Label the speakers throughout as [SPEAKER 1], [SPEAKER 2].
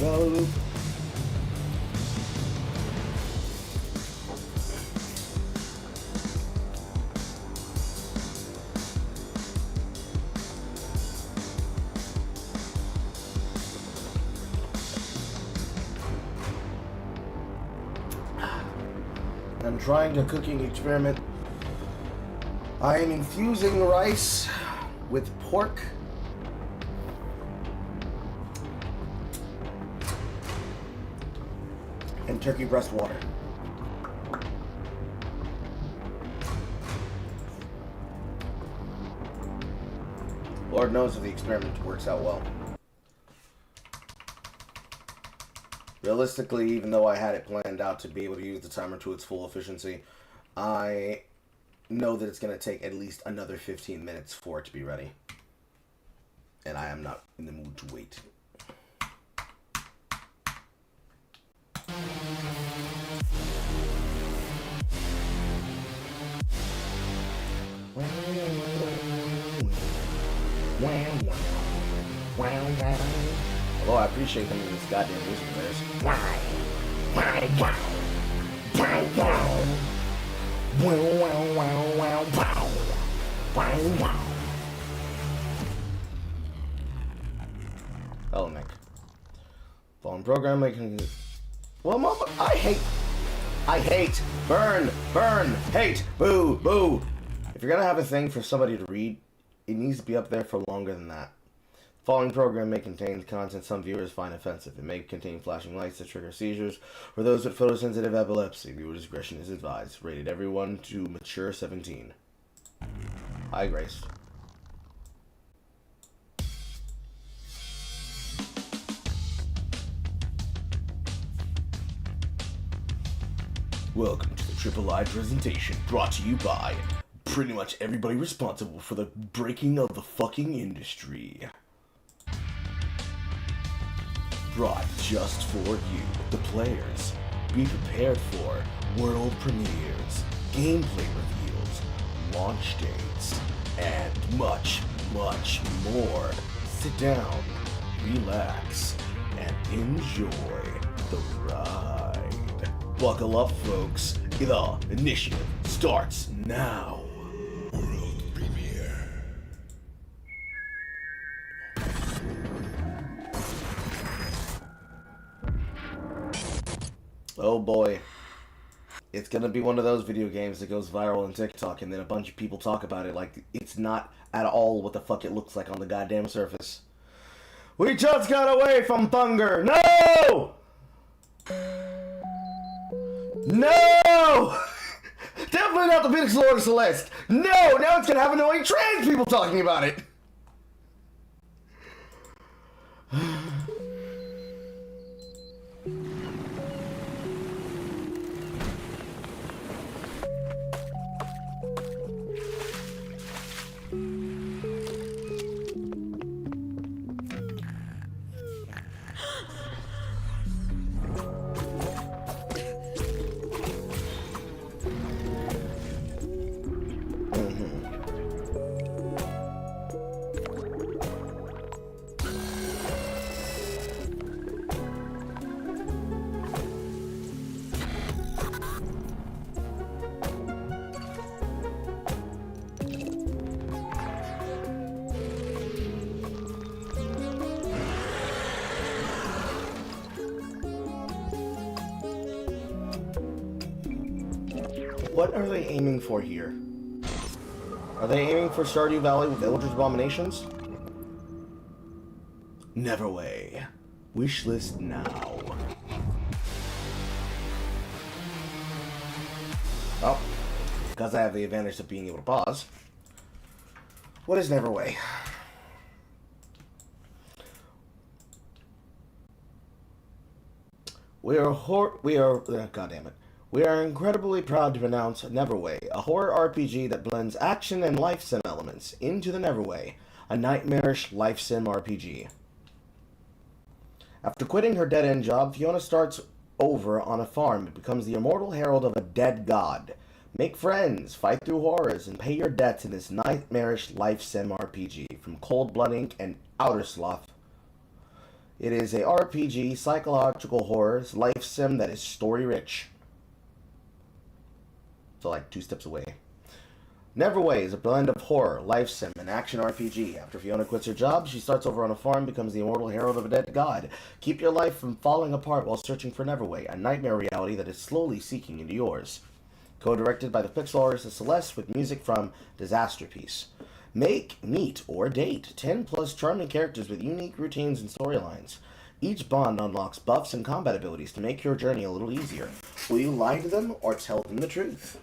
[SPEAKER 1] No. I'm trying a cooking experiment. I am infusing rice with pork and turkey breast water. Lord knows if the experiment works out well. Realistically, even though I had it planned out to be able to use the timer to its full efficiency, I know that it's going to take at least another 15 minutes for it to be ready. And I am not in the mood to wait. Oh, I appreciate them in this goddamn music of theirs. Oh, Nick. Phone program making. Well, mama, I hate, burn, hate, boo, boo. If you're gonna have a thing for somebody to read, it needs to be up there for longer than that. The following program may contain content some viewers find offensive. It may contain flashing lights that trigger seizures. For those with photosensitive epilepsy, viewer discretion is advised. Rated everyone to mature 17. Hi, Grace. Welcome to the Triple I presentation, brought to you by pretty much everybody responsible for the breaking of the fucking industry. Brought just for you, the players. Be prepared for world premieres, gameplay reveals, launch dates, and much, much more. Sit down, relax, and enjoy the ride. Buckle up, folks. The initiative starts now. World premiere. Oh boy. It's gonna be one of those video games that goes viral on TikTok and then a bunch of people talk about it like it's not at all what the fuck it looks like on the goddamn surface. We just got away from Thunder! No! No! Definitely not the Phoenix Lord of Celeste! No! Now it's gonna have annoying trans people talking about it! What are they aiming for here? Are they aiming for Stardew Valley with Villagers Abominations? Neverway. Wishlist now. Oh, because I have the advantage of being able to pause. What is Neverway? God damn it. We are incredibly proud to announce Neverway, a horror RPG that blends action and life sim elements into the Neverway, a nightmarish life sim RPG. After quitting her dead-end job, Fiona starts over on a farm and becomes the immortal herald of a dead god. Make friends, fight through horrors, and pay your debts in this nightmarish life sim RPG from Cold Blood Inc. and Outer Sloth. It is a RPG, psychological horror, life sim that is story-rich. So like 2 steps away. Neverway is a blend of horror, life sim, and action RPG. After Fiona quits her job, she starts over on a farm, becomes the immortal heroine of a dead god. Keep your life from falling apart while searching for Neverway, a nightmare reality that is slowly seeking into yours. Co-directed by the pixel artist Celeste with music from Disasterpiece. Make, meet, or date 10 plus charming characters with unique routines and storylines. Each bond unlocks buffs and combat abilities to make your journey a little easier. Will you lie to them or tell them the truth?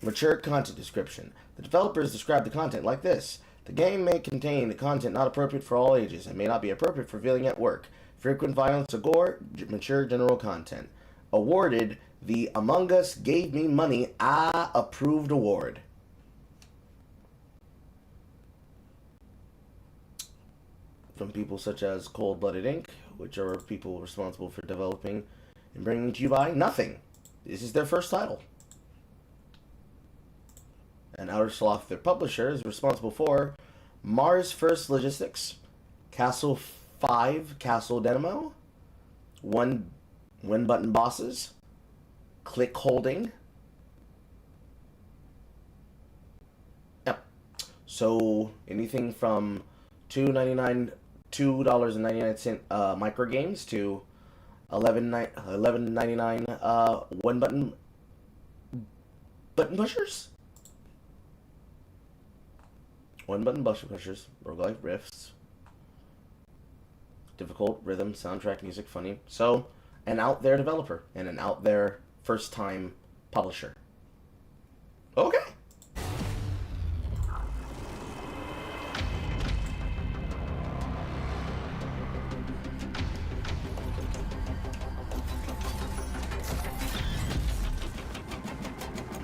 [SPEAKER 1] Mature content description. The developers describe the content like this. The game may contain the content not appropriate for all ages and may not be appropriate for viewing at work. Frequent violence or gore, mature general content. Awarded the Among Us Gave Me Money Approved Award. From people such as Cold Blooded Inc., which are people responsible for developing and bringing to you by nothing. This is their first title. And Outer Sloth, their publisher, is responsible for Mars First Logistics, Castle 5, Castle Dynamo, One Button Bosses, Click Holding. Yep. So anything from $2.99 micro games to $11.99 one button pushers. One button pushers, roguelike riffs, difficult rhythm, soundtrack, music, funny. So, an out there developer and an out there first time publisher. Okay.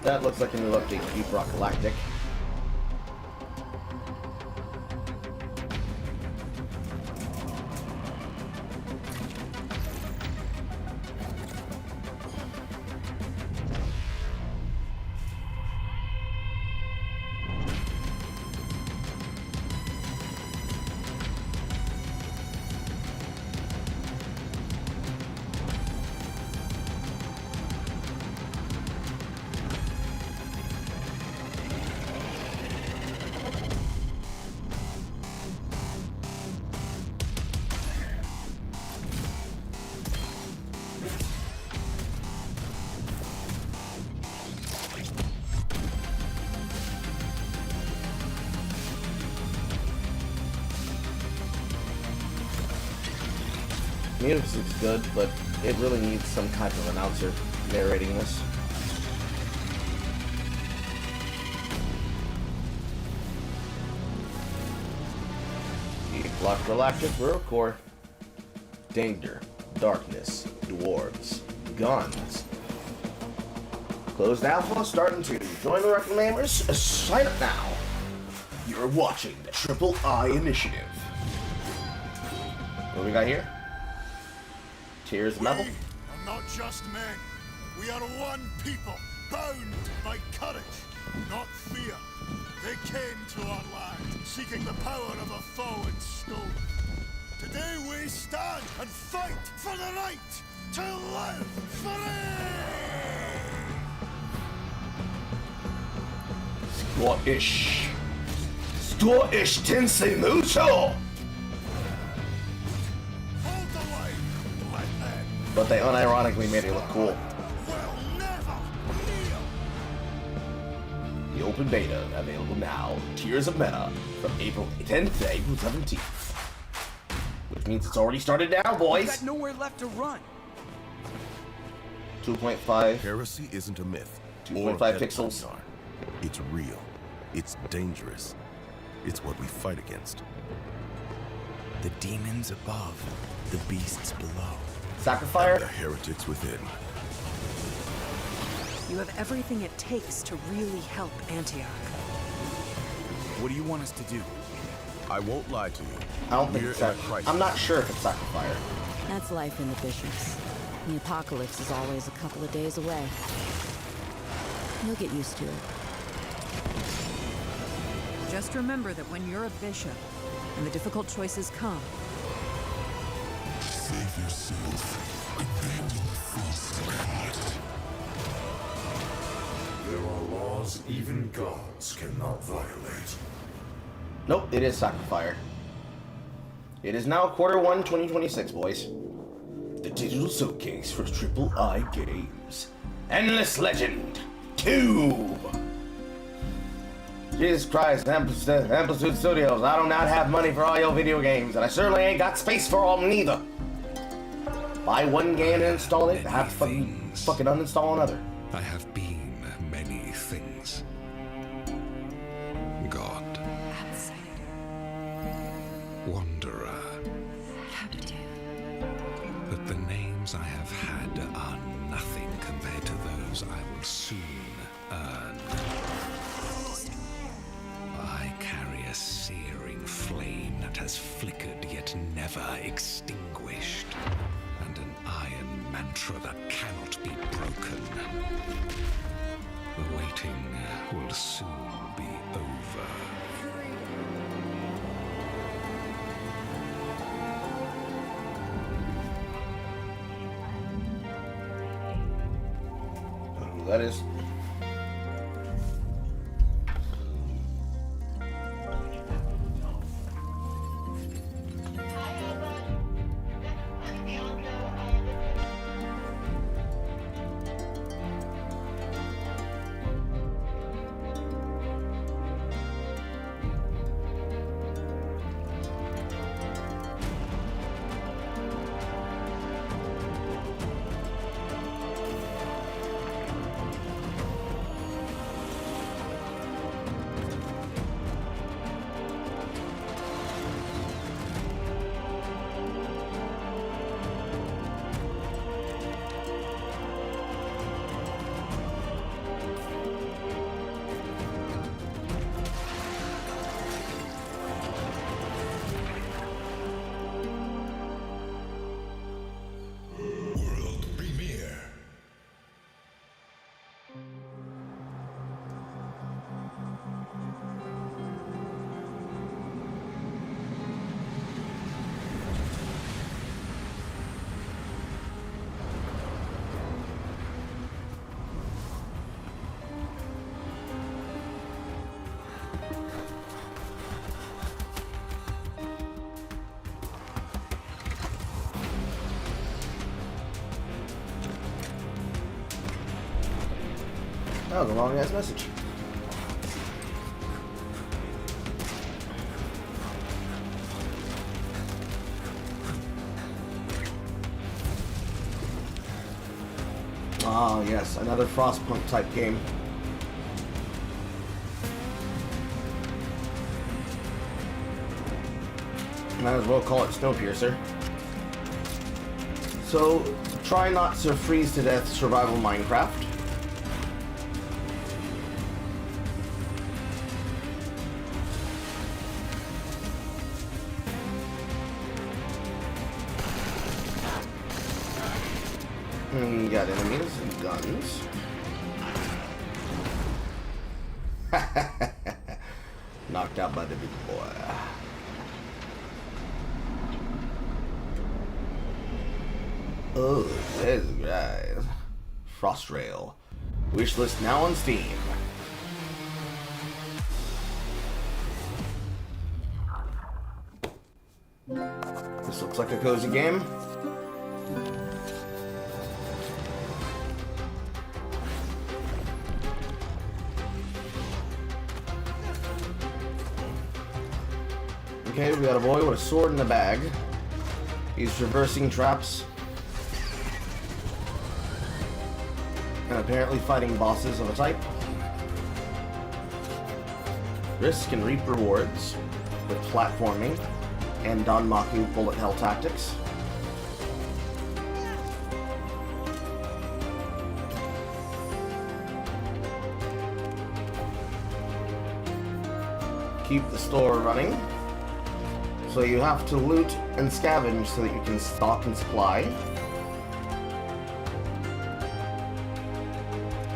[SPEAKER 1] That looks like a new update for Deep Rock Galactic. Music's good, but it really needs some kind of announcer narrating this. Deep Rock Galactic World Core. Danger, darkness, dwarves, guns. Closed alpha starting to join the Reclaimers. Sign up now. You're watching the Triple I Initiative. What we got here? Tears of Metal.
[SPEAKER 2] We are not just men. We are one people, bound by courage, not fear. They came to our land, seeking the power of a fallen stone. Today we stand and fight for the right to live free! Scottish Tensei Mucho!
[SPEAKER 1] But they unironically made it look cool. The open beta available now. Tears of Meta from April 10th to April 17th. Which means it's already started now, boys.
[SPEAKER 3] We've got nowhere left to run.
[SPEAKER 1] 2.5.
[SPEAKER 4] Heresy isn't a myth.
[SPEAKER 1] 2.5 pixels.
[SPEAKER 4] It's real. It's dangerous. It's what we fight against.
[SPEAKER 3] The demons above, the beasts below.
[SPEAKER 1] Sacrifier?
[SPEAKER 4] The heretics within.
[SPEAKER 5] You have everything it takes to really help Antioch.
[SPEAKER 3] What do you want us to do?
[SPEAKER 4] I won't lie to you.
[SPEAKER 1] I don't think
[SPEAKER 4] We're
[SPEAKER 1] it's
[SPEAKER 4] in a
[SPEAKER 1] Sacrifier.
[SPEAKER 4] crisis.
[SPEAKER 1] I'm not sure if it's Sacrifier.
[SPEAKER 6] That's life in the Bishops. The apocalypse is always a couple of days away. You'll get used to it.
[SPEAKER 5] Just remember that when you're a bishop and the difficult choices come,
[SPEAKER 2] of yourself. Abandon false heart. There are laws even gods cannot violate.
[SPEAKER 1] Nope, it is Sacrifier. It is now Q1 2026, boys. The digital showcase for Triple I Games. Endless Legend 2! Jesus Christ, Amplitude Studios, I do not have money for all your video games, and I certainly ain't got space for all neither. Buy one game and install it, have to fucking uninstall another.
[SPEAKER 2] I have been many things. God. Wanderer. But the names I have had are nothing compared to those I will soon earn. I carry a searing flame that has flickered yet never extinguished, and an iron mantra that cannot be broken. The waiting will soon be over.
[SPEAKER 1] That is. That was a long ass message. Ah, yes, another Frostpunk type game. Might as well call it Snowpiercer. So, try not to freeze to death survival Minecraft. You got enemies and guns. Knocked out by the big boy. Oh, there's guys. Frostrail. Wishlist now on Steam. This looks like a cozy game. Okay, we got a boy with a sword in a bag. He's traversing traps. And apparently fighting bosses of a type. Risk and reap rewards with platforming and Danmaku bullet hell tactics. Keep the store running. So you have to loot and scavenge so that you can stock and supply.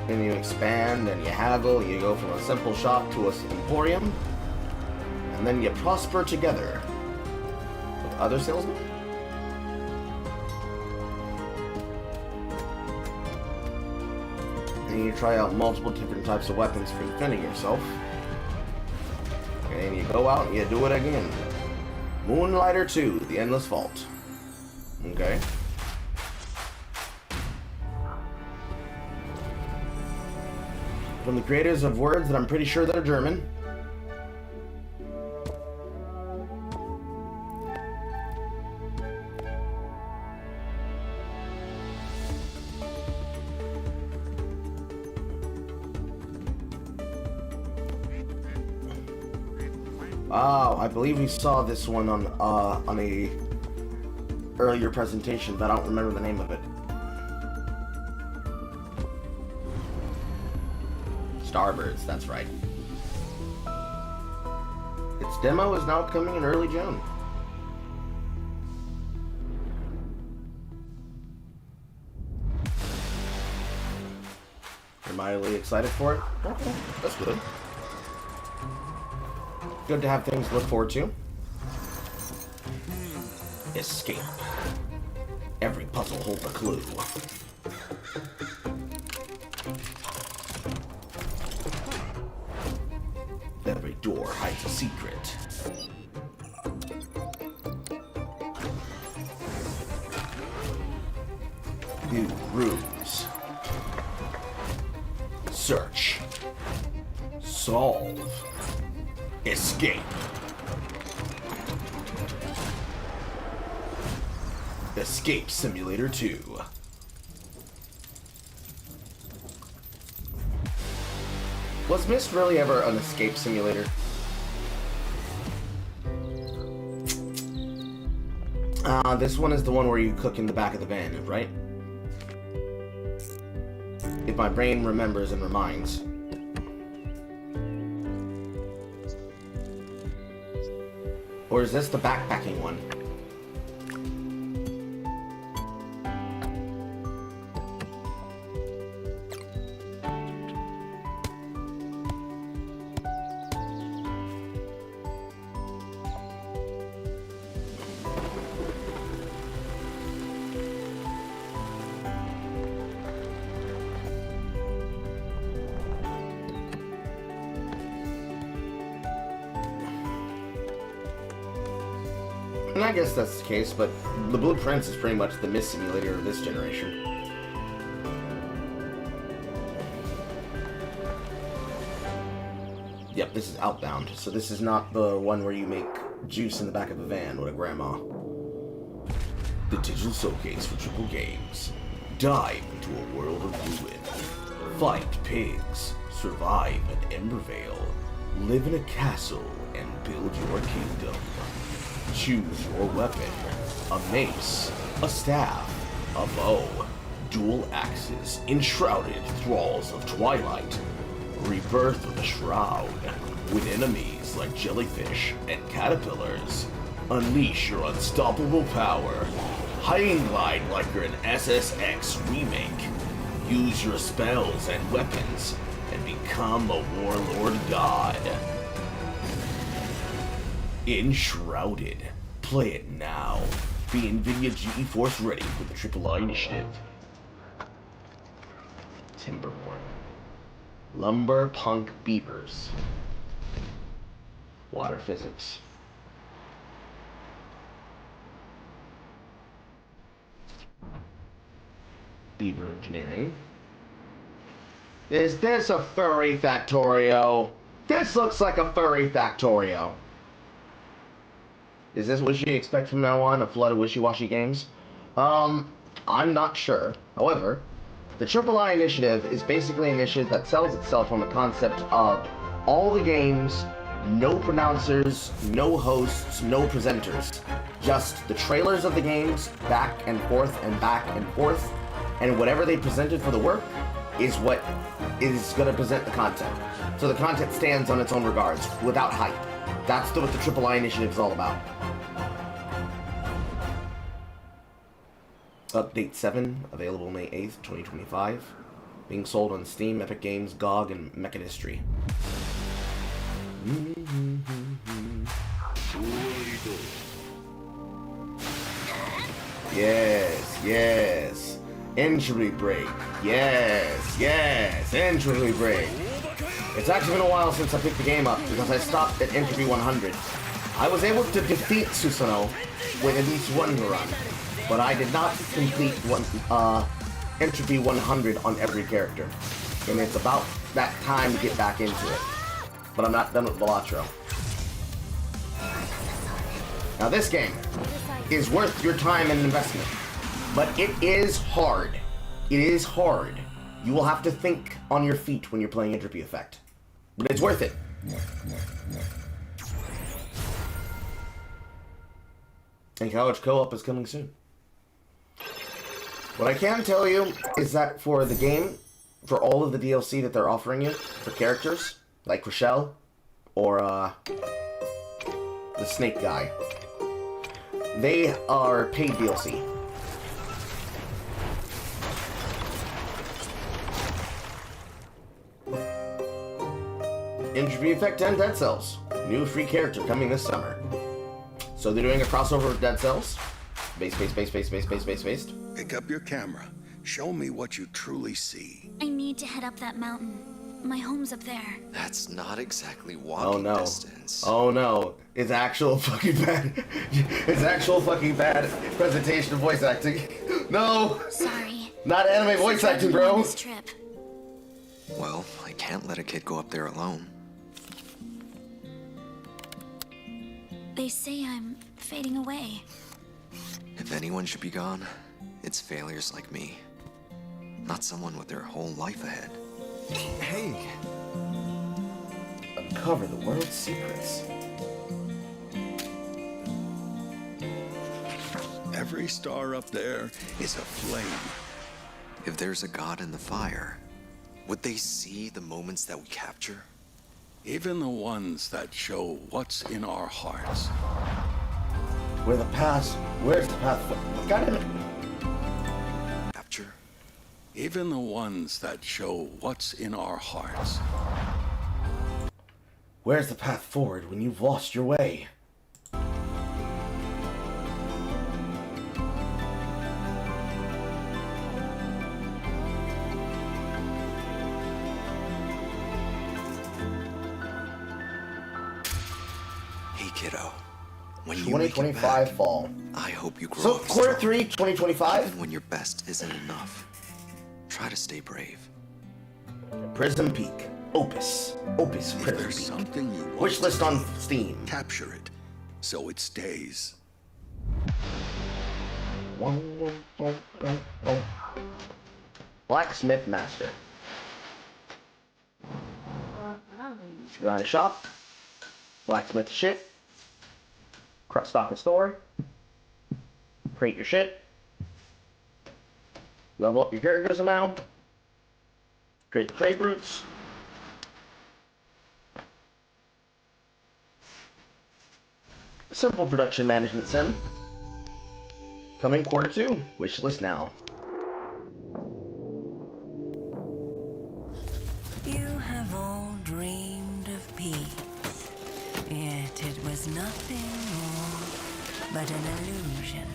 [SPEAKER 1] Then you expand and you haggle, you go from a simple shop to an emporium. And then you prosper together with other salesmen. and you try out multiple different types of weapons for defending yourself. And you go out and you do it again. Moonlighter 2, The Endless Vault. Okay. From the creators of words that I'm pretty sure that are German. Oh, I believe we saw this one on a earlier presentation, but I don't remember the name of it. Starbirds, that's right. Its demo is now coming in early June. You're mildly excited for it? Okay, that's good. Good to have things to look forward to. Escape. Every puzzle holds a clue. Every door hides a secret. New rooms. Search. Solve. Escape. Escape Simulator 2. Was Myst really ever an escape simulator? This one is the one where you cook in the back of the van, right? If my brain remembers and reminds. Or is this the backpacking one? And I guess that's the case, but the Blueprints is pretty much the Myst simulator of this generation. Yep, this is Outbound, so this is not the one where you make juice in the back of a van with a grandma. The digital showcase for Triple Games. Dive into a world of ruin. Fight pigs. Survive at Embervale. Live in a castle and build your kingdom. Choose your weapon. A mace, a staff, a bow, dual axes, enshrouded thralls of twilight, rebirth of the shroud, with enemies like jellyfish and caterpillars. Unleash your unstoppable power. Hide and glide like you're an SSX remake. Use your spells and weapons and become a warlord god. Enshrouded. Play it now. Be NVIDIA GeForce ready with the AAA initiative. Timberborn. Lumber Punk Beavers. Water physics. Beaver engineering. Is this a furry Factorio? This looks like a furry Factorio. Is this what you expect from now on, a flood of wishy-washy games? I'm not sure. However, the AAA initiative is basically an initiative that sells itself on the concept of all the games, no pronouncers, no hosts, no presenters. Just the trailers of the games, back and forth and back and forth, and whatever they presented for the work is what is going to present the content. So the content stands on its own regards, without hype. That's what the AAA initiative is all about. Update 7, available May 8th, 2025. Being sold on Steam, Epic Games, GOG, and Mechanistry. Yes, yes. Injury break. Yes, yes, injury break. It's actually been a while since I picked the game up because I stopped at entry 100. I was able to defeat Susanoo with at least one run, but I did not complete entropy 100 on every character. And it's about that time to get back into it. But I'm not done with Balatro. Now this game is worth your time and investment, but it is hard. It is hard. You will have to think on your feet when you're playing Entropy Effect. But it's worth it. And College Co-op is coming soon. What I can tell you is that for the game, for all of the DLC that they're offering you, for characters, like Rochelle, or the snake guy, they are paid DLC. Entropy Effect 10 Dead Cells. New free character coming this summer. So they're doing a crossover with Dead Cells. Based.
[SPEAKER 2] Pick up your camera. Show me what you truly see.
[SPEAKER 7] I need to head up that mountain. My home's up there.
[SPEAKER 8] That's not exactly walking distance.
[SPEAKER 1] Oh no. It's actual fucking bad. It's actual fucking bad presentation of voice acting. No!
[SPEAKER 7] Sorry.
[SPEAKER 1] Not anime voice acting,
[SPEAKER 7] On
[SPEAKER 1] bro!
[SPEAKER 7] this trip.
[SPEAKER 8] Well, I can't let a kid go up there alone.
[SPEAKER 7] They say I'm fading away.
[SPEAKER 8] If anyone should be gone, it's failures like me. Not someone with their whole life ahead.
[SPEAKER 3] Hey,
[SPEAKER 1] Uncover the world's secrets.
[SPEAKER 2] Every star up there is a flame.
[SPEAKER 8] If there's a god in the fire, would they see the moments that we capture?
[SPEAKER 2] Even the ones that show what's in our hearts.
[SPEAKER 1] Where's the path? God damn it.
[SPEAKER 8] Capture?
[SPEAKER 2] Even the ones that show what's in our hearts.
[SPEAKER 1] Where's the path forward when you've lost your way?
[SPEAKER 8] Hey kiddo, when you make it
[SPEAKER 1] 2025
[SPEAKER 8] back,
[SPEAKER 1] fall.
[SPEAKER 8] I hope you grow
[SPEAKER 1] So,
[SPEAKER 8] up
[SPEAKER 1] quarter
[SPEAKER 8] strong.
[SPEAKER 1] 3, 2025?
[SPEAKER 8] Even when your best isn't enough, try to stay brave.
[SPEAKER 1] Prism Peak. Opus
[SPEAKER 2] If
[SPEAKER 1] Prism
[SPEAKER 2] there's
[SPEAKER 1] Peak.
[SPEAKER 2] something you want
[SPEAKER 1] Wish list
[SPEAKER 2] to
[SPEAKER 1] on
[SPEAKER 2] see,
[SPEAKER 1] Steam.
[SPEAKER 2] capture it so it stays.
[SPEAKER 1] Blacksmith Master. Go on a shop. Blacksmith shit. Stock a store. Create your shit. Level up your characters amount. Create the trade routes. Simple production management sim. Coming quarter 2. Wish list now.
[SPEAKER 9] You have all dreamed of peace, yet it was nothing more but an illusion.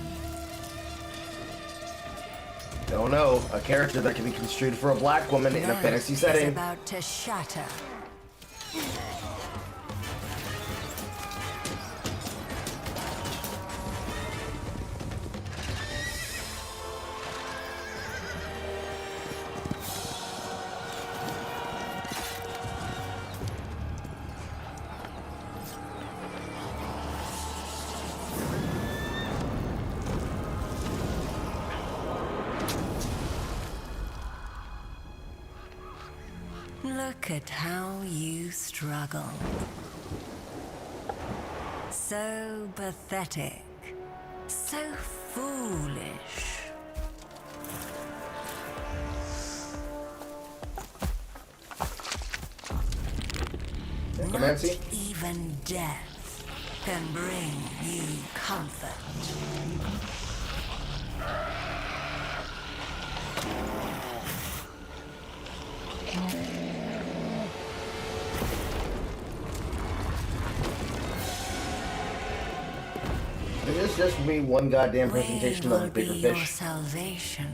[SPEAKER 1] Oh no, a character that can be construed for a black woman in a
[SPEAKER 9] That
[SPEAKER 1] fantasy
[SPEAKER 9] is
[SPEAKER 1] setting.
[SPEAKER 9] about to shatter. Look at how you struggle. So pathetic. So foolish. Not
[SPEAKER 1] Nancy?
[SPEAKER 9] even death can bring you comfort.
[SPEAKER 1] Is this just me one goddamn presentation of a
[SPEAKER 9] Where will
[SPEAKER 1] bigger
[SPEAKER 9] be your
[SPEAKER 1] fish?
[SPEAKER 9] salvation?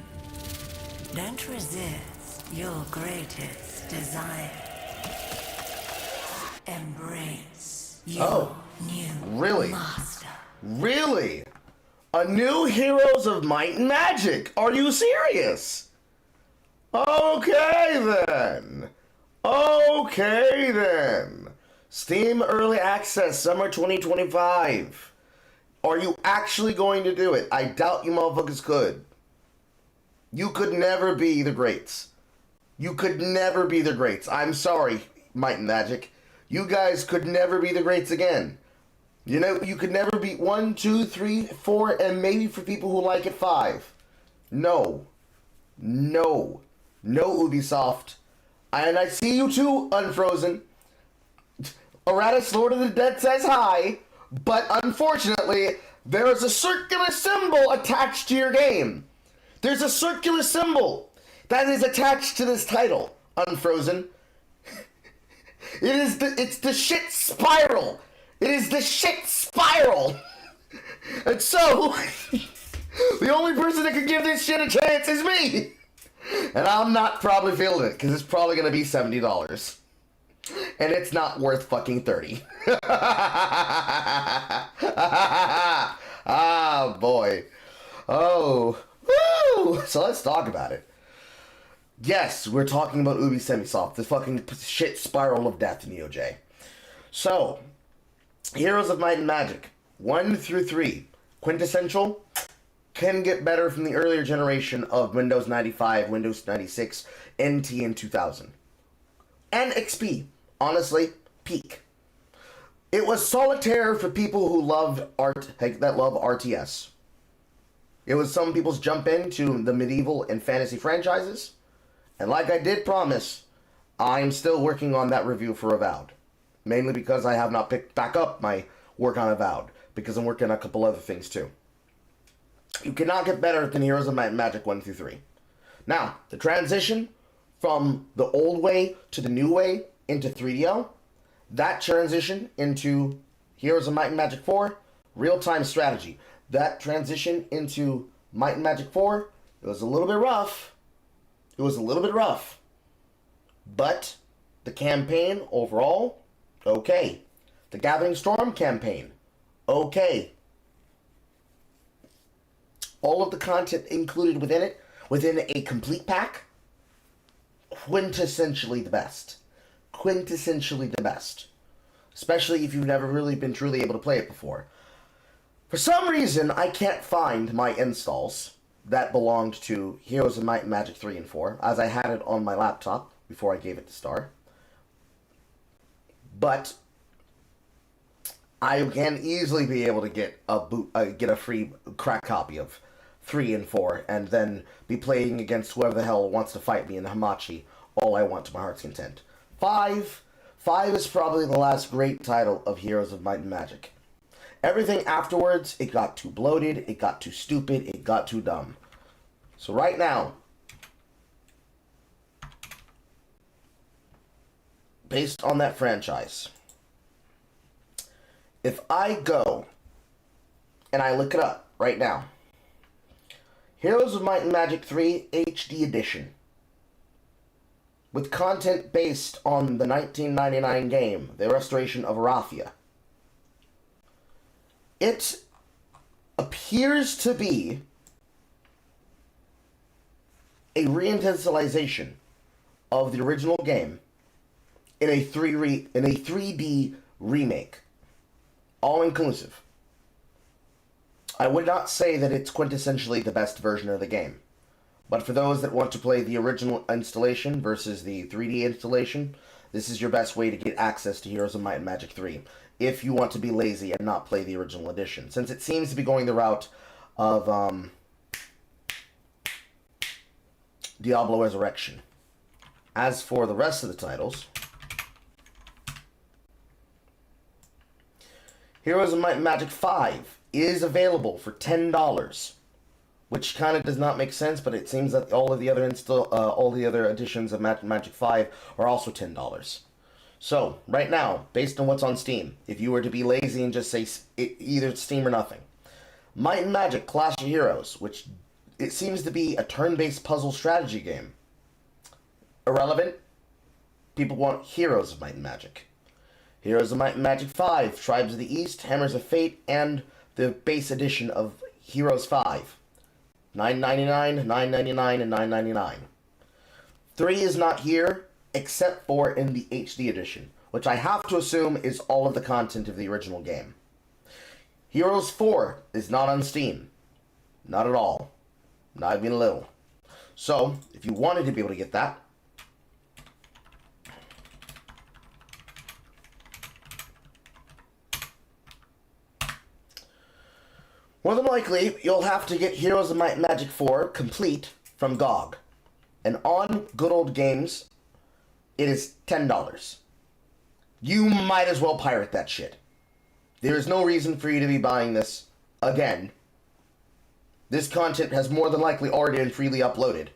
[SPEAKER 9] Don't resist your greatest desire. Embrace your new
[SPEAKER 1] really?
[SPEAKER 9] master.
[SPEAKER 1] Really? A new Heroes of Might and Magic? Are you serious? Okay then. Okay then. Steam Early Access Summer 2025. Are you actually going to do it? I doubt you motherfuckers could. You could never be the greats. You could never be the greats. I'm sorry, Might and Magic. You guys could never be the greats again. You know, you could never be 1, 2, 3, 4, and maybe for people who like it, 5. No. No. No, Ubisoft. And I see you too, Unfrozen. Eratus, Lord of the Dead says hi, but unfortunately, there is a circular symbol attached to your game. There's a circular symbol that is attached to this title, Unfrozen. It's the shit spiral. It is the shit spiral. And so, the only person that can give this shit a chance is me. And I'm not probably feeling it, because it's probably going to be $70. And it's not worth fucking 30. Ah, boy. Oh. Woo! So let's talk about it. Yes, we're talking about Ubi Semisoft, the fucking shit spiral of death, Neo J. So, Heroes of Might and Magic, 1 through 3, quintessential, can get better from the earlier generation of Windows 95, Windows 96, NT, and 2000. And XP, honestly, peak. It was solitaire for people who loved that love RTS. It was some people's jump into the medieval and fantasy franchises. And like I did promise, I'm still working on that review for Avowed. Mainly because I have not picked back up my work on Avowed. Because I'm working on a couple other things too. You cannot get better than Heroes of Might and Magic 1 through 3. Now, the transition from the old way to the new way into 3DO, that transition into Heroes of Might and Magic 4, real-time strategy. That transition into Might and Magic 4, it was a little bit rough. It was a little bit rough. But the campaign overall, okay. The Gathering Storm campaign, okay. All of the content included within it, within a complete pack, quintessentially the best. Quintessentially the best. Especially if you've never really been truly able to play it before. For some reason, I can't find my installs that belonged to Heroes of Might and Magic 3 and 4, as I had it on my laptop before I gave it to Star. But I can easily be able to get a free crack copy of 3 and 4, and then be playing against whoever the hell wants to fight me in the Hamachi all I want to my heart's content. 5 is probably the last great title of Heroes of Might and Magic. Everything afterwards, it got too bloated, it got too stupid, it got too dumb. So right now, based on that franchise, if I go and I look it up right now, Heroes of Might and Magic 3 HD Edition, with content based on the 1999 game, The Restoration of Arathia. It appears to be a reindustrialization of the original game in a 3D remake, all inclusive. I would not say that it's quintessentially the best version of the game, but for those that want to play the original installation versus the 3D installation, this is your best way to get access to Heroes of Might and Magic 3, if you want to be lazy and not play the original edition, since it seems to be going the route of Diablo Resurrection. As for the rest of the titles, Heroes of Might and Magic 5 is available for $10, which kind of does not make sense, but it seems that all of the other editions of Magic 5 are also $10. So, right now, based on what's on Steam, if you were to be lazy and just say either Steam or nothing, Might and Magic Clash of Heroes, which it seems to be a turn-based puzzle strategy game. Irrelevant. People want Heroes of Might and Magic. Heroes of Might and Magic 5, Tribes of the East, Hammers of Fate, and the base edition of Heroes 5. $9.99, $9.99, and $9.99. 3 is not here, except for in the HD edition, which I have to assume is all of the content of the original game. Heroes 4 is not on Steam. Not at all. Not even a little. So, if you wanted to be able to get that, more than likely, you'll have to get Heroes of Might and Magic 4 complete from GOG. And on Good Old Games, it is $10. You might as well pirate that shit. There is no reason for you to be buying this again. This content has more than likely already been freely uploaded.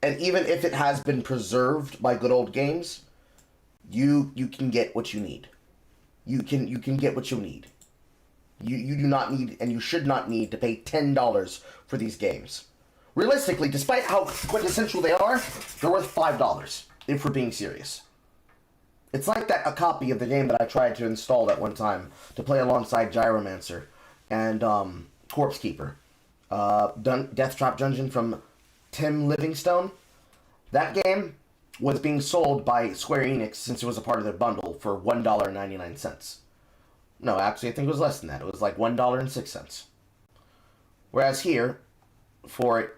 [SPEAKER 1] And even if it has been preserved by Good Old Games, you can get what you need. You can get what you need. You do not need, and you should not need, to pay $10 for these games. Realistically, despite how quintessential they are, they're worth $5, if we're being serious. It's like a copy of the game that I tried to install that one time to play alongside Gyromancer and Corpse Keeper. Death Trap Dungeon from Tim Livingstone. That game was being sold by Square Enix since it was a part of their bundle for $1.99. No, actually, I think it was less than that. It was like $1.06. Whereas here, for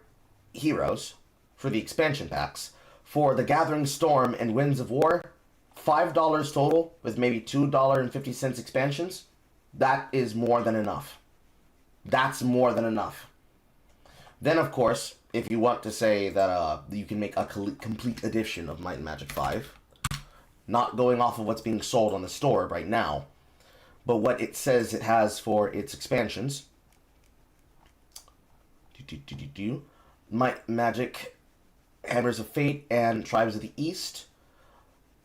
[SPEAKER 1] Heroes, for the expansion packs, for the Gathering Storm and Winds of War, $5 total with maybe $2.50 expansions, that is more than enough. That's more than enough. Then, of course, if you want to say that you can make a complete edition of Might and Magic 5, not going off of what's being sold on the store right now, but what it says it has for its expansions. Might, Magic, Hammers of Fate, and Tribes of the East.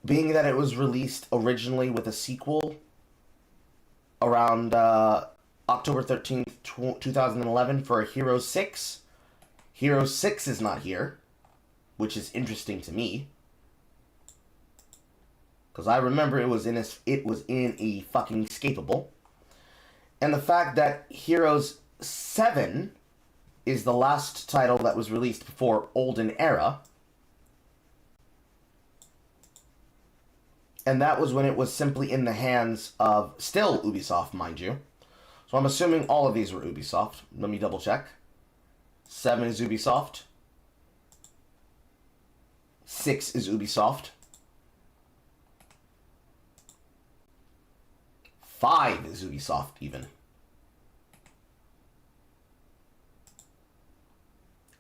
[SPEAKER 1] Being that it was released originally with a sequel around October 13th, 2011 for Hero 6. Hero 6 is not here, which is interesting to me. Because I remember it was in a fucking escapable. And the fact that Heroes 7 is the last title that was released before Olden Era. And that was when it was simply in the hands of, still Ubisoft, mind you. So I'm assuming all of these were Ubisoft. Let me double check. 7 is Ubisoft. 6 is Ubisoft. 5 is Ubisoft, even.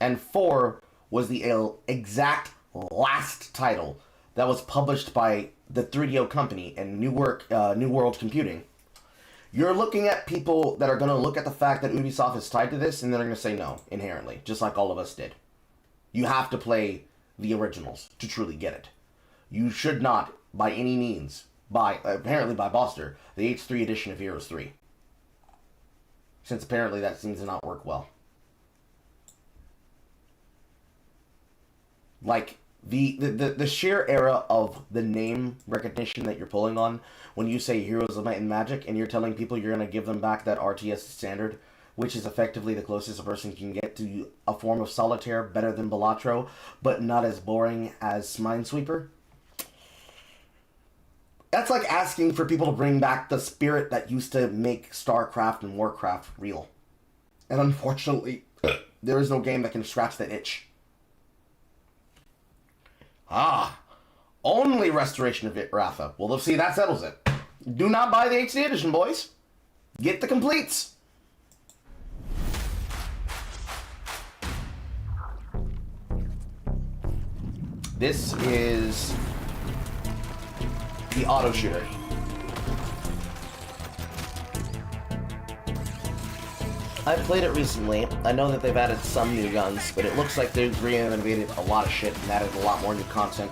[SPEAKER 1] And 4 was the exact last title that was published by the 3DO company and New World Computing. You're looking at people that are going to look at the fact that Ubisoft is tied to this, and they're going to say no, inherently, just like all of us did. You have to play the originals to truly get it. You should not, by any means, apparently by Boster, the H3 edition of Heroes 3. Since apparently that seems to not work well. Like, the sheer era of the name recognition that you're pulling on when you say Heroes of Might and Magic and you're telling people you're going to give them back that RTS standard, which is effectively the closest a person can get to a form of solitaire, better than Balatro, but not as boring as Minesweeper. That's like asking for people to bring back the spirit that used to make StarCraft and Warcraft real. And unfortunately, there is no game that can scratch that itch. Only Restoration of Ratha. Well, see, that settles it. Do not buy the HD edition, boys. Get the completes. This is the auto shooter. I played it recently. I know that they've added some new guns, but it looks like they've renovated a lot of shit and added a lot more new content.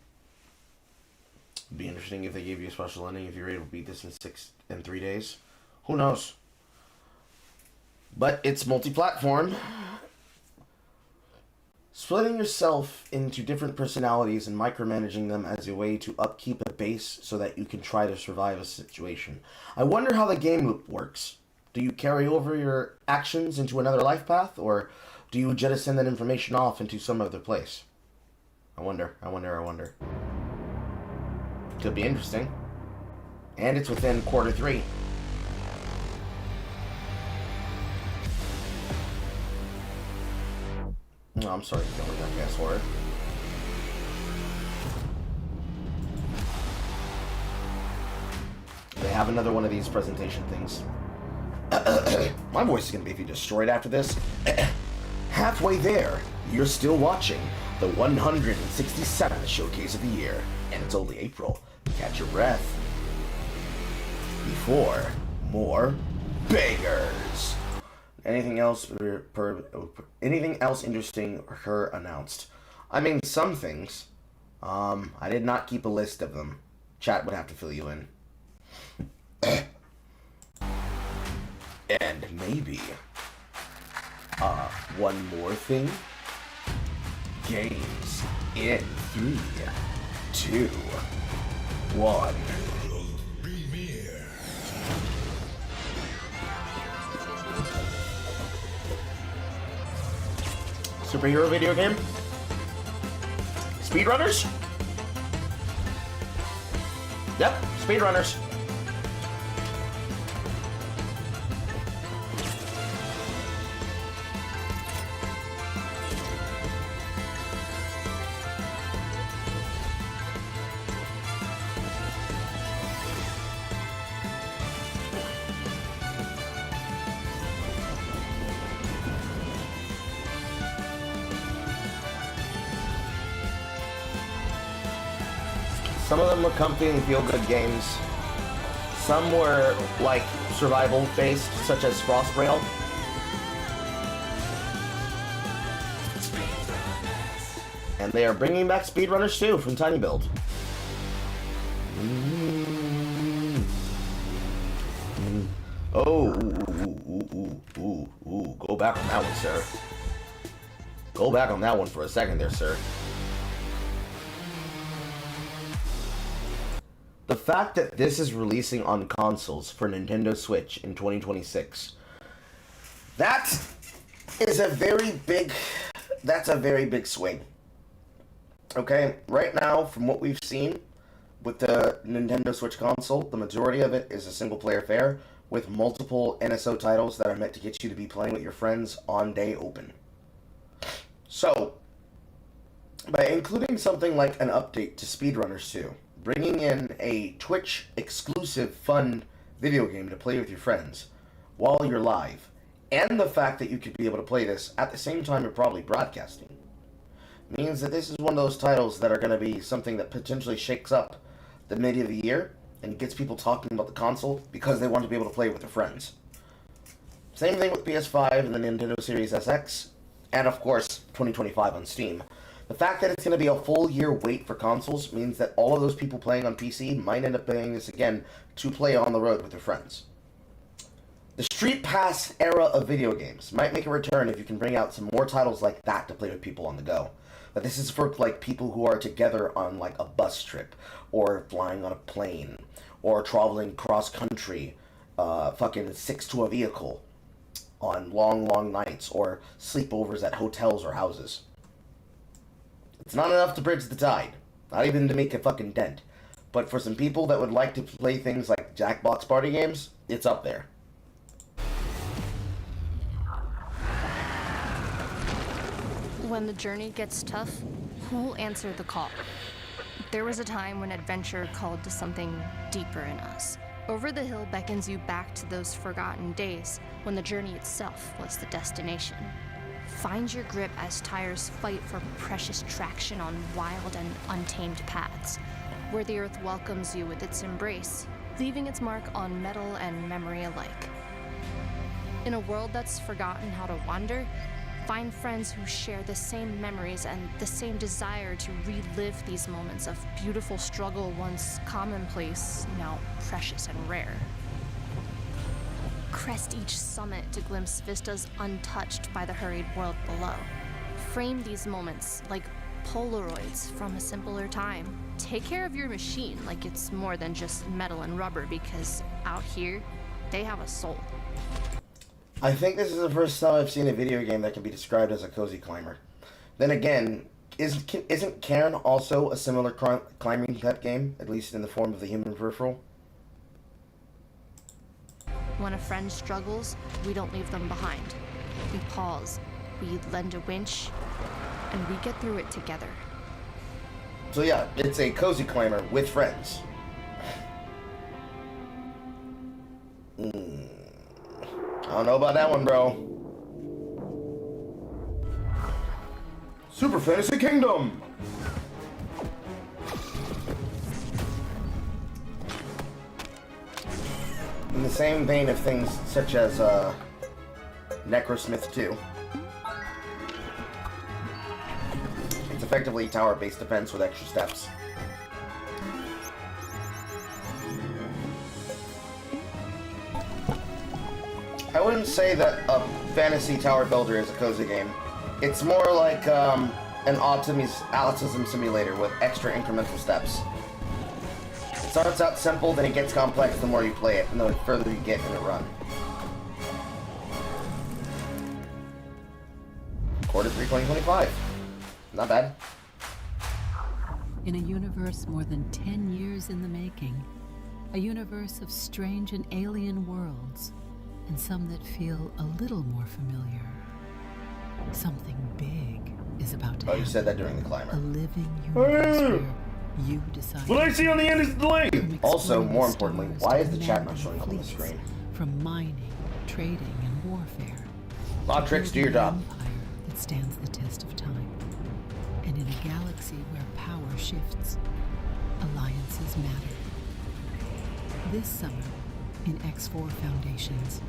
[SPEAKER 1] It'd be interesting if they gave you a special ending if you're able to beat this in 3 days. Who knows? But it's multi-platform. Splitting yourself into different personalities and micromanaging them as a way to upkeep a base so that you can try to survive a situation. I wonder how the game loop works. Do you carry over your actions into another life path, or do you jettison that information off into some other place? I wonder. Could be interesting. And it's within Q3. No, I'm sorry for killing that gas horror. They have another one of these presentation things. My voice is going to be destroyed after this. Halfway there, you're still watching the 167th showcase of the year, and it's only April. Catch your breath. Before more bangers. Anything else interesting her announced? I mean, some things. I did not keep a list of them. Chat would have to fill you in. And maybe one more thing. Games in 3, 2, 1. Superhero video game? Speedrunners? Yep, speedrunners. Some of them were comfy and feel-good games. Some were, like, survival-based, such as Frostbrail. And they are bringing back speedrunners, too, from Tiny Build. Oh, ooh. Go back on that one, sir. Go back on that one for a second there, sir. The fact that this is releasing on consoles for Nintendo Switch in 2026, that is a very big, that's a very big swing. Okay, right now, from what we've seen with the Nintendo Switch console, the majority of it is a single-player affair with multiple NSO titles that are meant to get you to be playing with your friends on day open. So, by including something like an update to Speedrunners 2, bringing in a Twitch-exclusive fun video game to play with your friends while you're live, and the fact that you could be able to play this at the same time you're probably broadcasting, means that this is one of those titles that are going to be something that potentially shakes up the mid of the year and gets people talking about the console because they want to be able to play with their friends. Same thing with PS5 and the Nintendo Series SX, and of course, 2025 on Steam. The fact that it's going to be a full year wait for consoles means that all of those people playing on PC might end up playing this again to play on the road with their friends. The Street Pass era of video games might make a return if you can bring out some more titles like that to play with people on the go. But this is for like people who are together on like a bus trip, or flying on a plane, or traveling cross country, fucking 6 to a vehicle on long nights, or sleepovers at hotels or houses. It's not enough to bridge the tide. Not even to make a fucking dent. But for some people that would like to play things like Jackbox party games, it's up there.
[SPEAKER 10] When the journey gets tough, who'll answer the call? There was a time when adventure called to something deeper in us. Over the Hill beckons you back to those forgotten days when the journey itself was the destination. Find your grip as tires fight for precious traction on wild and untamed paths, where the earth welcomes you with its embrace, leaving its mark on metal and memory alike. In a world that's forgotten how to wander, Find friends who share the same memories and the same desire to relive these moments of beautiful struggle, once commonplace, now precious and rare. Crest each summit to glimpse vistas untouched by the hurried world below. Frame these moments like Polaroids from a simpler time. Take care of your machine like it's more than just metal and rubber, because out here, they have a soul.
[SPEAKER 1] I think this is the first time I've seen a video game that can be described as a cozy climber. Then again, isn't Cairn also a similar climbing type game, at least in the form of the human peripheral?
[SPEAKER 10] When a friend struggles, we don't leave them behind. We pause, we lend a winch, and we get through it together.
[SPEAKER 1] So yeah, it's a cozy climber with friends. I don't know about that one, bro. Super Fantasy Kingdom! In the same vein of things such as Necrosmith 2. It's effectively tower-based defense with extra steps. I wouldn't say that a fantasy tower builder is a cozy game. It's more like an autism simulator with extra incremental steps. It starts out simple, then it gets complex the more you play it, and the further you get in a run. Quarter 3, 2025. Not bad.
[SPEAKER 11] In a universe more than 10 years in the making, a universe of strange and alien worlds, and some that feel a little more familiar. Something big is about to happen.
[SPEAKER 1] Oh, you said that during the climber.
[SPEAKER 11] A living universe where you decide.
[SPEAKER 1] What I see on the end is the lane! Also, more importantly, why is the chat not showing up on the screen?
[SPEAKER 11] From mining, trading, and warfare.
[SPEAKER 1] Lot of tricks, do your job.
[SPEAKER 11] An empire that stands the test of time. And in a galaxy where power shifts, alliances matter. This summer, in X4 Foundations,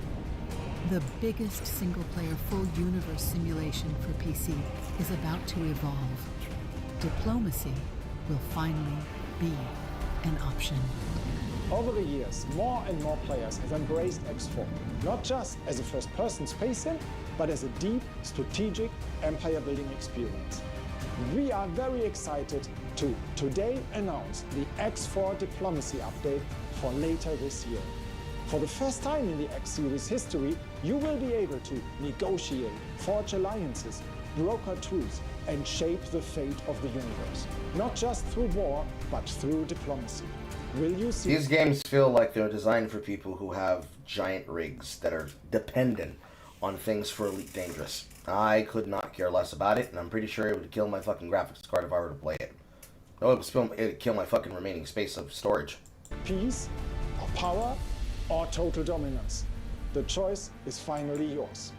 [SPEAKER 11] the biggest single-player full-universe simulation for PC is about to evolve. Diplomacy will finally be an option.
[SPEAKER 12] Over the years, more and more players have embraced X4, not just as a first-person space sim, but as a deep, strategic, empire-building experience. We are very excited to today announce the X4 Diplomacy update for later this year. For the first time in the X series history, you will be able to negotiate, forge alliances, broker truce, and shape the fate of the universe. Not just through war, but through diplomacy. Will you see?
[SPEAKER 1] These games feel like they're designed for people who have giant rigs that are dependent on things for Elite Dangerous. I could not care less about it, and I'm pretty sure it would kill my fucking graphics card if I were to play it. No, it would kill my fucking remaining space of storage.
[SPEAKER 12] Peace, or power, or total dominance. The choice is finally yours.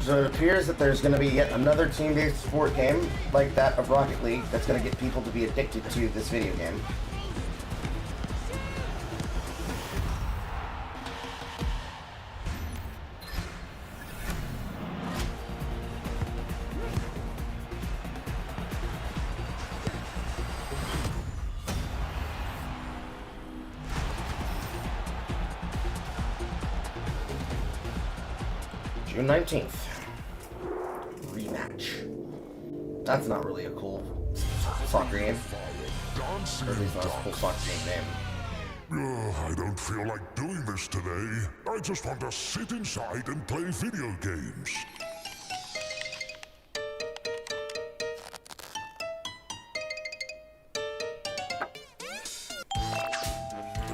[SPEAKER 1] So it appears that there's going to be yet another team-based sport game like that of Rocket League that's going to get people to be addicted to this video game. June 19th. Rematch. That's not really a cool soccer game. Or at least not a cool soccer game name.
[SPEAKER 2] I don't feel like doing this today. I just want to sit inside and play video games.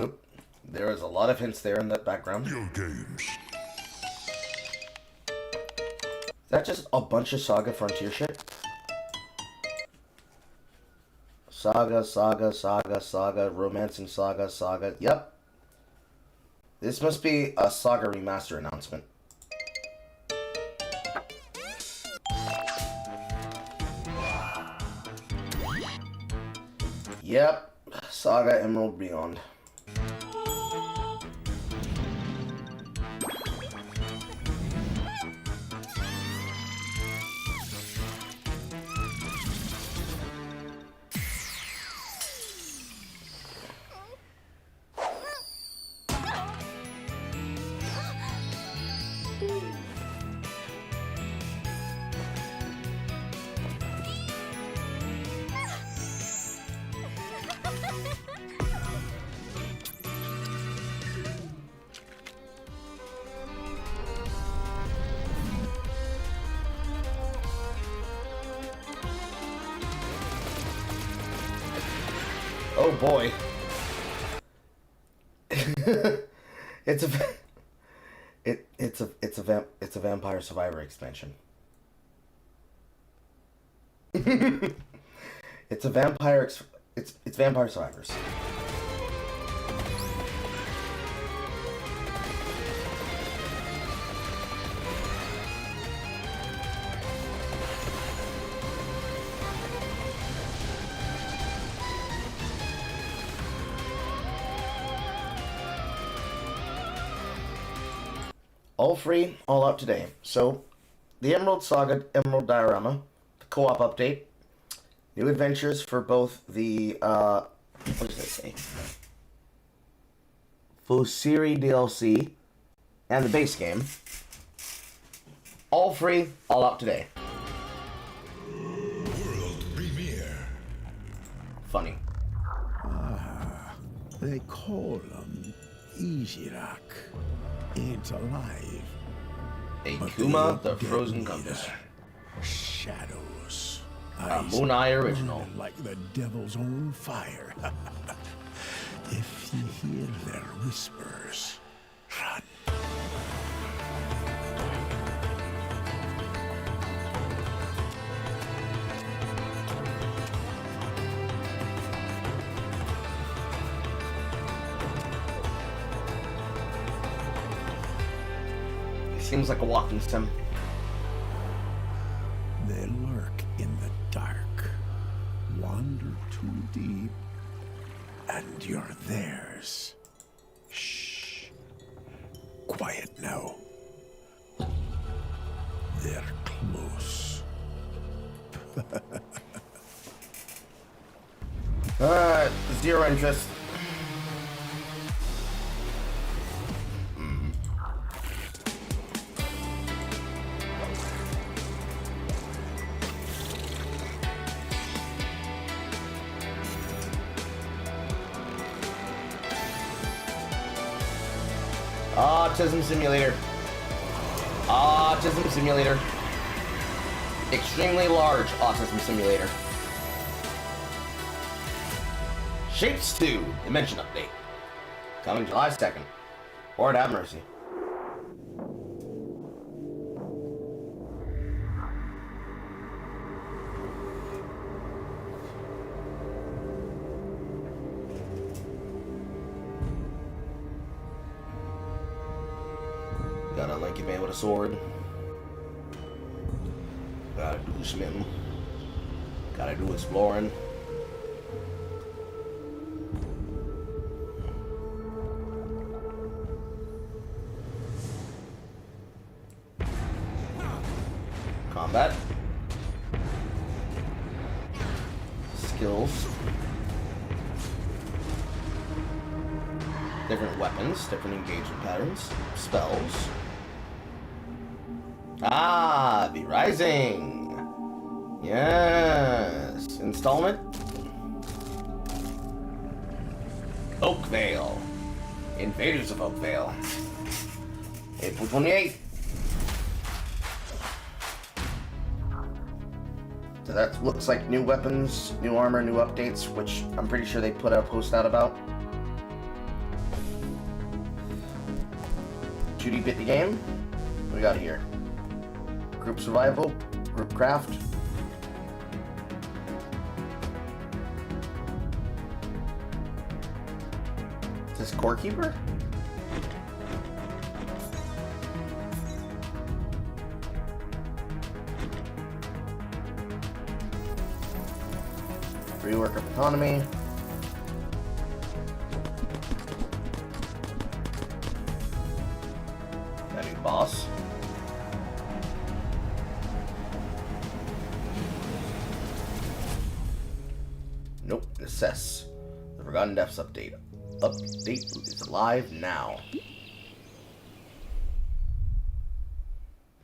[SPEAKER 1] Oop. There is a lot of hints there in that background.
[SPEAKER 2] Video games.
[SPEAKER 1] that just a bunch of Saga Frontier shit? Saga, Romancing Saga. Yep. This must be a Saga Remaster announcement. Yep. Saga Emerald Beyond. Oh boy. it's a Vampire Survivor expansion. It's Vampire Survivors. All free, all out today. So, the Emerald Saga, Emerald Diorama, the co-op update, new adventures for both the, what does it say? Fusiri DLC and the base game. All free, all out today.
[SPEAKER 2] World premiere.
[SPEAKER 1] Funny.
[SPEAKER 13] They call him Izirak. Ain't alive.
[SPEAKER 1] Akuma, the Frozen Compass.
[SPEAKER 13] Shadows.
[SPEAKER 1] A Moon Eye original.
[SPEAKER 13] Like the devil's own fire. If you hear their whispers, run.
[SPEAKER 1] Seems like a walking sim.
[SPEAKER 13] They lurk in the dark, wander too deep, and you're theirs. Shh. Quiet now. They're close.
[SPEAKER 1] Zero interest. Autism Simulator. Autism Simulator. Extremely large Autism Simulator. Shapes 2 Dimension Update. Coming July 2nd. Lord have mercy. Got a lanky man with a sword. Gotta do smithing. Gotta do exploring. Combat. Skills. Different weapons, different engagement patterns, spells. Ah, the Rising. Yes. Installment. Oakvale. Invaders of Oakvale. April 28th. So that looks like new weapons, new armor, new updates, which I'm pretty sure they put a post out about. 2D bit the game. What we got here? Group survival, group craft. Is this core keeper? Rework of economy. That new boss. Nope. Assess. The Forgotten Depths update. Update is live now.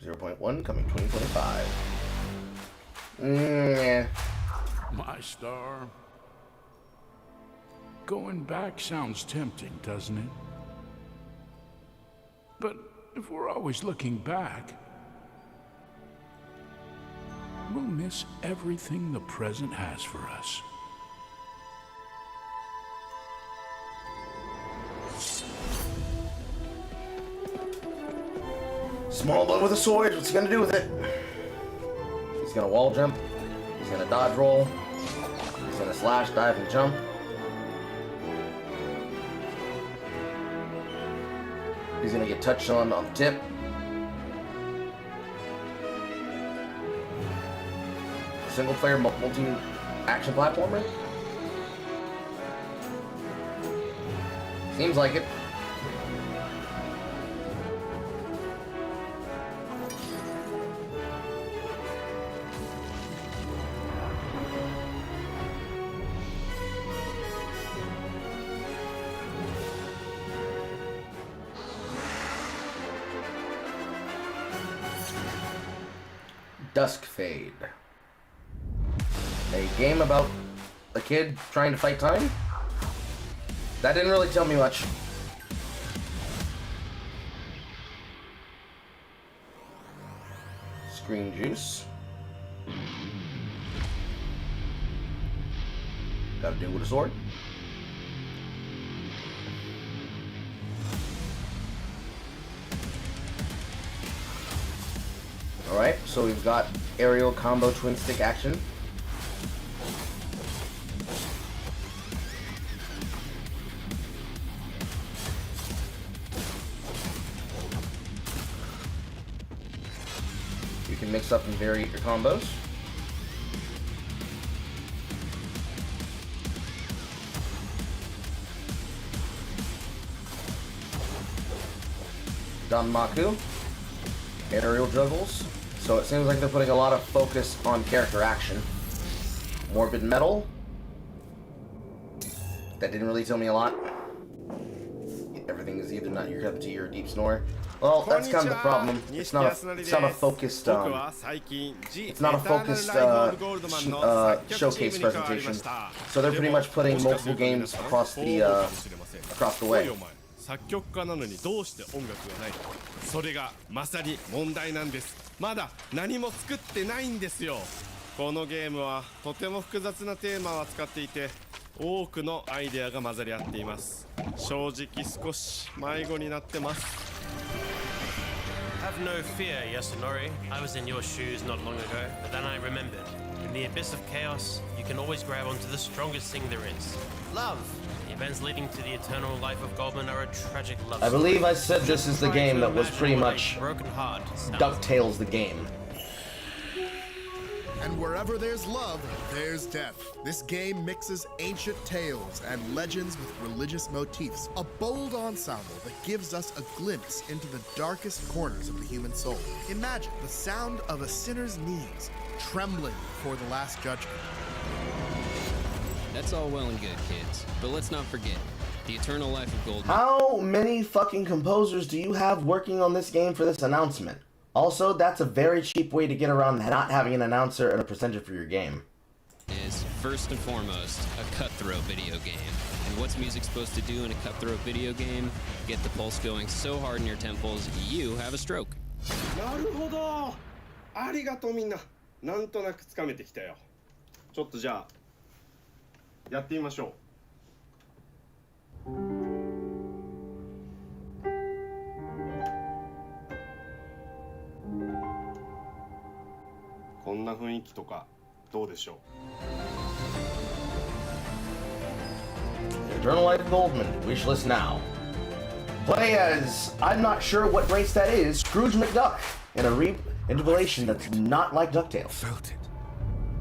[SPEAKER 1] 0.1 coming 2025. Yeah.
[SPEAKER 2] My star. Going back sounds tempting, doesn't it? But if we're always looking back, we'll miss everything the present has for us.
[SPEAKER 1] Small one with a sword. What's he gonna do with it? He's gonna wall jump. He's gonna dodge roll. He's gonna slash, dive, and jump. He's gonna get touched on the tip. Single player multi-action platformer? Seems like it. Dusk Fade. A game about a kid trying to fight time? That didn't really tell me much. Screen juice. Gotta do with a sword. Alright, so we've got aerial combo twin stick action. You can mix up and vary your combos. Danmaku. Aerial juggles. So it seems like they're putting a lot of focus on character action. Morbid Metal. That didn't really tell me a lot. Everything is either not your cup of tea or a deep snore. Well, that's kind of the problem. It's not a focused showcase presentation. So they're pretty much putting multiple games across the way.
[SPEAKER 14] 作曲家なのにどうして音楽がないのか。それがまさに問題なんです。まだ何も作ってないんですよ。このゲームはとても複雑なテーマを扱っていて、多くのアイデアが混ざり合っています。正直少し迷子になってます。
[SPEAKER 15] Have no fear, Yasunori. I was in your shoes not long ago, but then I remembered. In the abyss of chaos, you can always grab onto the strongest thing there is. Love! The events leading to the eternal life of Goldman are a tragic love story.
[SPEAKER 1] I believe I said this is the game that was pretty much DuckTales the game.
[SPEAKER 16] And wherever there's love, there's death. This game mixes ancient tales and legends with religious motifs. A bold ensemble that gives us a glimpse into the darkest corners of the human soul. Imagine the sound of a sinner's knees trembling before the Last Judgment.
[SPEAKER 17] That's all well and good, kids. But let's not forget, the eternal life of Goldman.
[SPEAKER 1] How many fucking composers do you have working on this game for this announcement? Also, that's a very cheap way to get around not having an announcer and a presenter for your game.
[SPEAKER 17] Is first and foremost a cutthroat video game. And what's music supposed to do in a cutthroat video game? Get the pulse going so hard in your temples, you have a stroke.
[SPEAKER 14] なるほど。ありがとうみんな。なんとなくつかめてきたよ。ちょっとじゃあやってみましょう。んな雰囲気とかどうでしょ
[SPEAKER 1] う。Eternal Life Goldman, wishlist now. Play as, I'm not sure what race that is, Scrooge McDuck, in a re-interpolation that's not like DuckTales.
[SPEAKER 13] Felt it.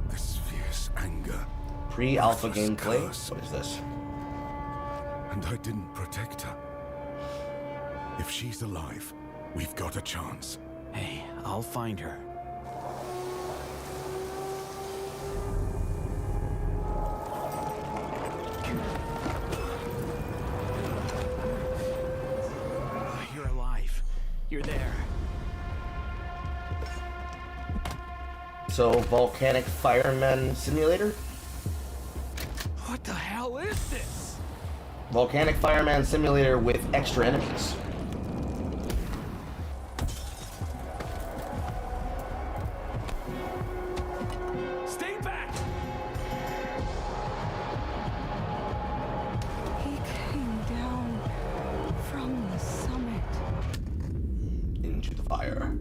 [SPEAKER 13] This fierce anger.
[SPEAKER 1] Pre-alpha gameplay? What is this?
[SPEAKER 13] And I didn't protect her. If she's alive, we've got a chance.
[SPEAKER 18] Hey, I'll find her. You're alive. You're there.
[SPEAKER 1] So, Volcanic Fireman Simulator?
[SPEAKER 18] What the hell is this?
[SPEAKER 1] Volcanic Fireman Simulator with extra enemies.
[SPEAKER 18] Stay back!
[SPEAKER 9] He came down from the summit.
[SPEAKER 1] Into the fire.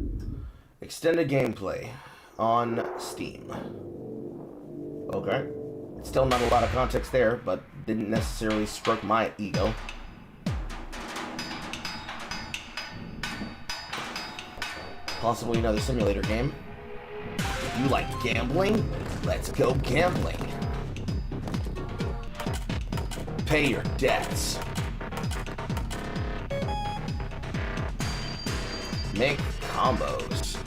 [SPEAKER 1] Extended gameplay on Steam. Okay. Still not a lot of context there, but didn't necessarily stroke my ego. Possibly another simulator game. You like gambling? Let's go gambling. Pay your debts. Make combos.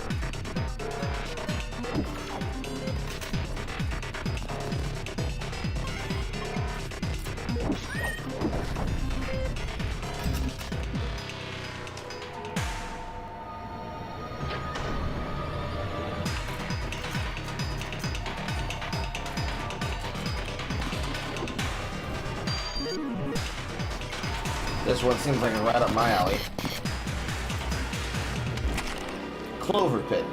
[SPEAKER 1] This one seems like a right up my alley. Clover Pit.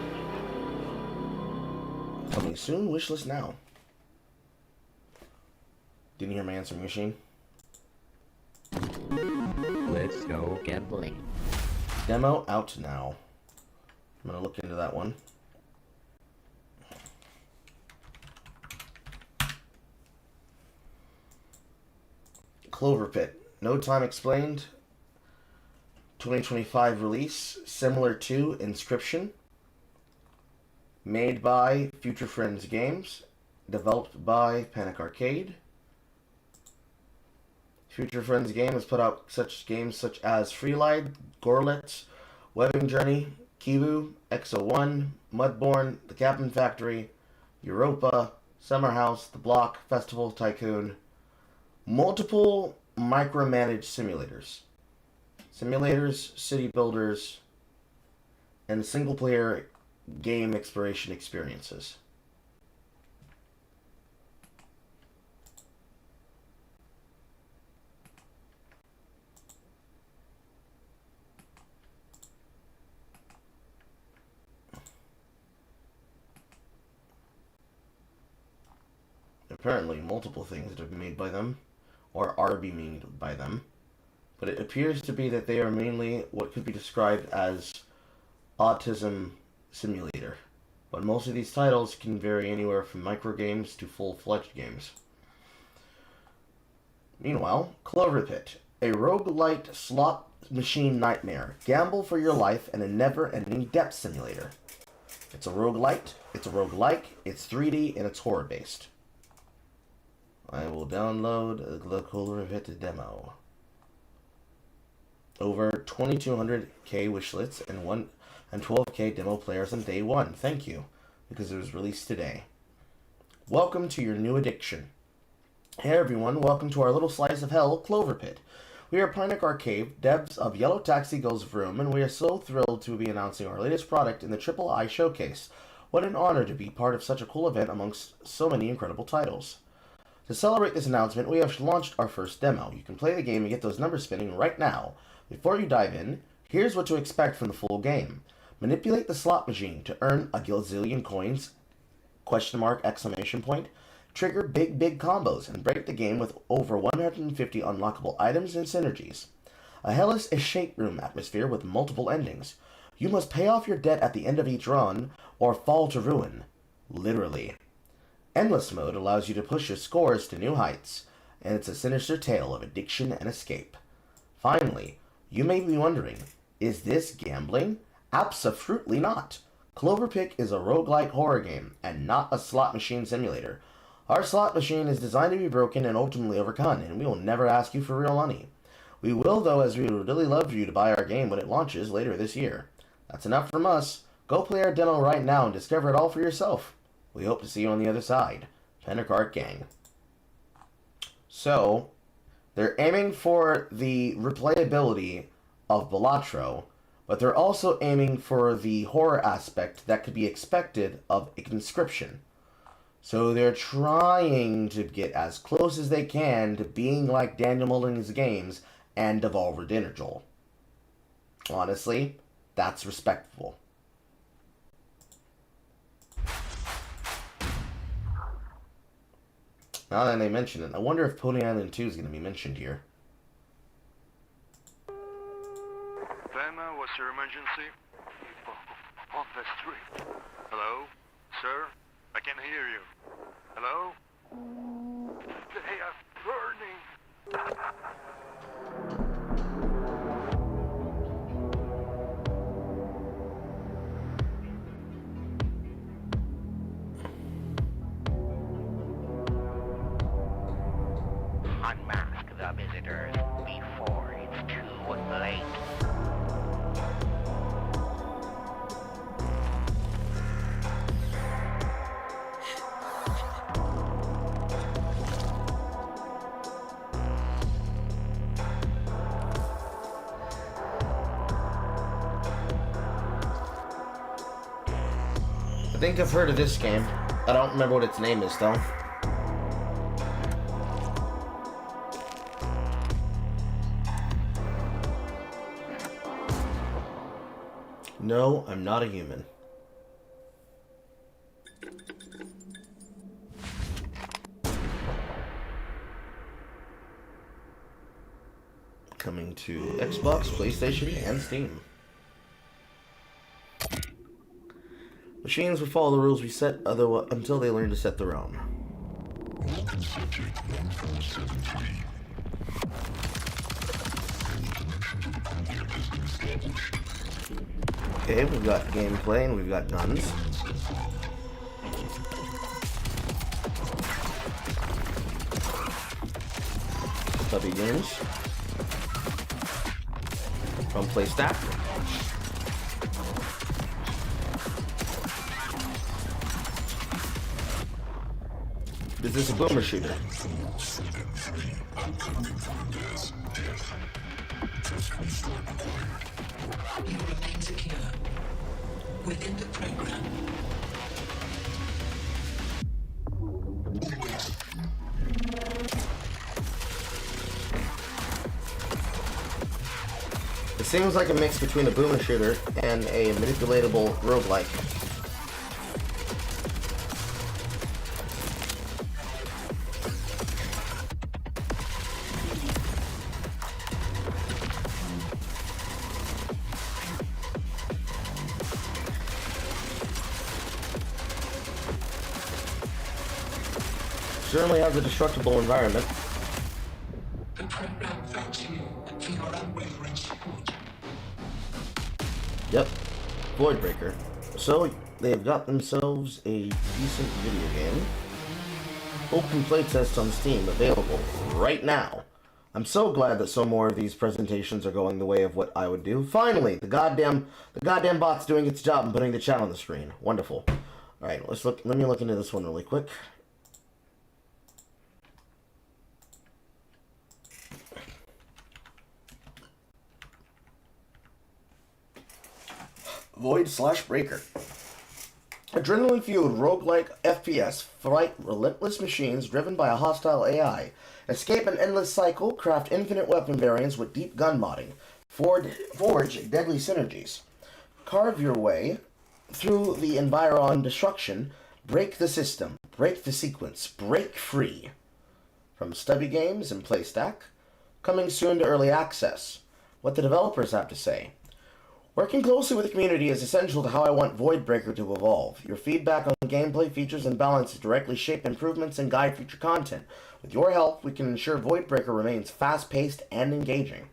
[SPEAKER 1] Coming soon, wishlist now. Didn't hear my answering machine.
[SPEAKER 19] Let's go gambling.
[SPEAKER 1] Demo out now. I'm gonna look into that one. Clover Pit. No time explained. 2025 release. Similar to Inscription. Made by Future Friends Games. Developed by Panic Arcade. Future Friends Game has put out such games such as Freelide, Gorlet, Webbing Journey, Kibu, XO1, Mudborn, The Captain Factory, Europa, Summer House, The Block, Festival Tycoon, multiple micromanaged simulators. Simulators, city builders, and single-player game exploration experiences. Apparently, multiple things that have been made by them, or are being made by them, but it appears to be that they are mainly what could be described as autism simulator. But most of these titles can vary anywhere from micro games to full-fledged games. Meanwhile, Clover Pit, a roguelite slot machine nightmare. Gamble for your life and a never-ending depth simulator. It's a roguelite, it's a roguelike, it's 3D, and it's horror-based. I will download the Clover Pit demo. Over 2,200k wishlists and 12k demo players on day one. Thank you, because it was released today. Welcome to your new addiction. Hey everyone, welcome to our little slice of hell, Clover Pit. We are Panic Arcade, devs of Yellow Taxi Goes Vroom, and we are so thrilled to be announcing our latest product in the Triple I Showcase. What an honor to be part of such a cool event amongst so many incredible titles. To celebrate this announcement, we have launched our first demo. You can play the game and get those numbers spinning right now. Before you dive in, here's what to expect from the full game. Manipulate the slot machine to earn a gazillion coins, question mark, exclamation point, trigger big combos, and break the game with over 150 unlockable items and synergies. A hellish escape room atmosphere with multiple endings. You must pay off your debt at the end of each run, or fall to ruin. literally. Endless mode allows you to push your scores to new heights, and it's a sinister tale of addiction and escape. Finally, you may be wondering, is this gambling? Abso-fruitly not. Cloverpick is a roguelike horror game, and not a slot machine simulator. Our slot machine is designed to be broken and ultimately overcome, and we will never ask you for real money. We will, though, as we would really love for you to buy our game when it launches later this year. That's enough from us. Go play our demo right now and discover it all for yourself. We hope to see you on the other side. Pendercart Gang. So, they're aiming for the replayability of Balatro, but they're also aiming for the horror aspect that could be expected of a conscription. So they're trying to get as close as they can to being like Daniel Mullins' games and Devolver Digital. Honestly, that's respectful. Now that they mention it, I wonder if Pony Island 2 is going to be mentioned here.
[SPEAKER 20] Bama, what's your emergency? On the street. Hello? Sir? I can hear you. Hello? They are burning.
[SPEAKER 19] Unmask the visitors before it's too late.
[SPEAKER 1] I think I've heard of this game. I don't remember what its name is, though. No, I'm not a human. Coming to Xbox, PlayStation, and Steam. Machines will follow the rules we set until they learn to set their own. Okay, we've got gameplay and we've got guns. Stubby games. From PlayStat. Is this a boomer shooter?
[SPEAKER 9] Within the program.
[SPEAKER 1] It seems like a mix between a boomer shooter and a manipulatable roguelike. Certainly has a destructible environment.
[SPEAKER 9] The program thanks you for your unwavering support.
[SPEAKER 1] Yep, Voidbreaker. So they've got themselves a decent video game. Open playtest on Steam available right now. I'm so glad that some more of these presentations are going the way of what I would do. Finally, the goddamn bot's doing its job and putting the chat on the screen. Wonderful. All right, let me look into this one really quick. Void/Breaker. Adrenaline-fueled roguelike FPS fight relentless machines driven by a hostile AI. Escape an endless cycle, craft infinite weapon variants with deep gun modding. Forge deadly synergies. Carve your way through the environ destruction. Break the system. Break the sequence. Break free. From Stubby Games and PlayStack. Coming soon to early access. What the developers have to say. Working closely with the community is essential to how I want Voidbreaker to evolve. Your feedback on gameplay, features, and balance directly shape improvements and guide future content. With your help, we can ensure Voidbreaker remains fast-paced and engaging.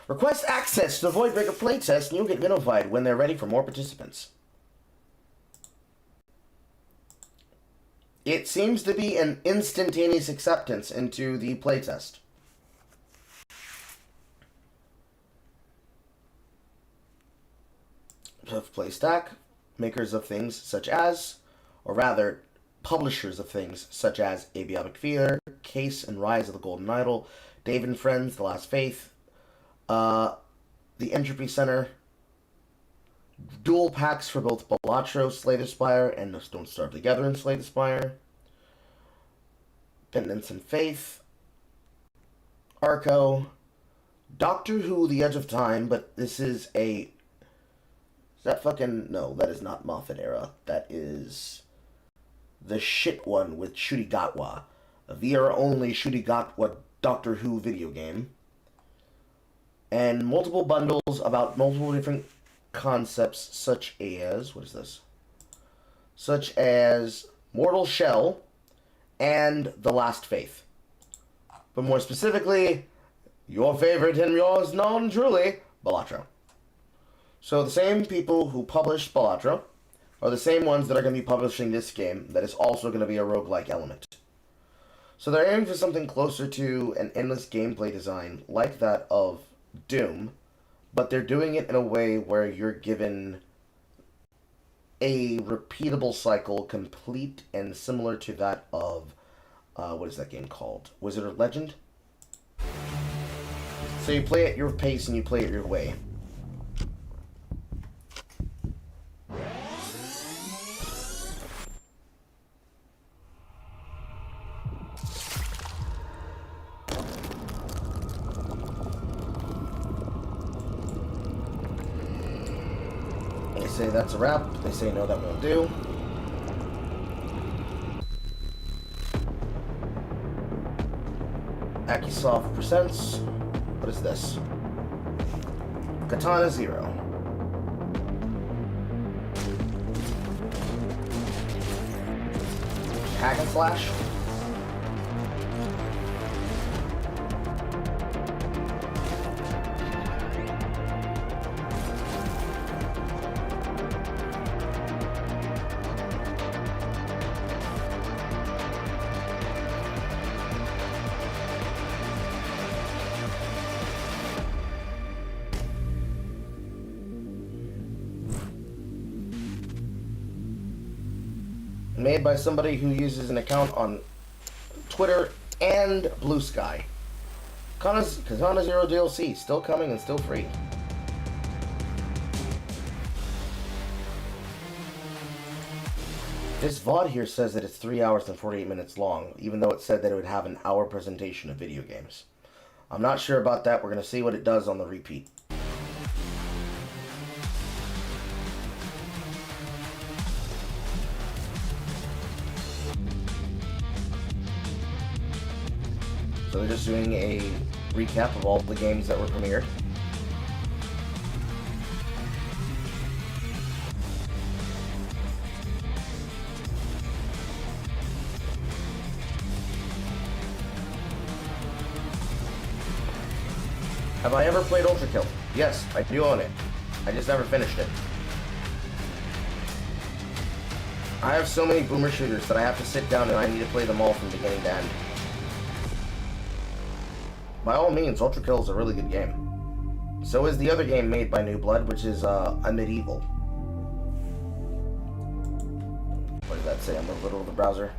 [SPEAKER 1] Request access to the Voidbreaker playtest and you'll get notified when they're ready for more participants. It seems to be an instantaneous acceptance into the playtest. Playstack, makers of things such as, or rather, publishers of things such as Abiotic Fear, Case and Rise of the Golden Idol, Dave and Friends, The Last Faith, the Entropy Center, dual packs for both Balatro, Slay the Spire, and Don't Starve Together and Slay the Spire, Penance and Faith, Arco, Doctor Who, The Edge of Time, but this is a... Is that fucking... No, that is not Moffat era. That is the shit one with Shurigatwa. A VR-only Shurigatwa Doctor Who video game. And multiple bundles about multiple different concepts such as... What is this? Such as Mortal Shell and The Last Faith. But more specifically, your favorite and yours known truly, Balatro. So the same people who published Balatro are the same ones that are going to be publishing this game that is also going to be a roguelike element. So they're aiming for something closer to an endless gameplay design like that of Doom, but they're doing it in a way where you're given a repeatable cycle complete and similar to that of, what is that game called? Wizard of Legend? So you play at your pace and you play it your way. They say that's a wrap. They say no, that won't do. Akisoft presents. What is this? Katana Zero. Hack and slash. Made by somebody who uses an account on Twitter and Blue Sky. Katana Zero DLC, still coming and still free. This VOD here says that it's 3 hours and 48 minutes long, even though it said that it would have an hour presentation of video games. I'm not sure about that. We're going to see what it does on the repeat. So they're just doing a recap of all the games that were premiered. Have I ever played Ultra Kill? Yes, I do own it. I just never finished it. I have so many boomer shooters that I have to sit down and I need to play them all from beginning to end. By all means, Ultra Kill is a really good game. So is the other game made by New Blood, which is a medieval. What does that say on the little of the browser?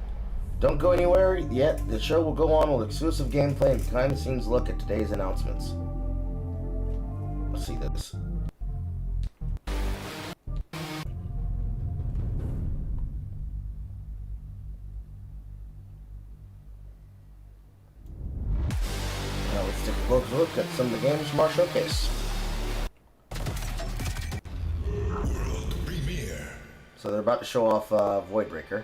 [SPEAKER 1] Don't go anywhere yet. The show will go on with exclusive gameplay and behind-the-scenes look at today's announcements. Let's see this. Now let's take a closer look at some of the games from our showcase.
[SPEAKER 13] World premiere.
[SPEAKER 1] So they're about to show off Voidbreaker.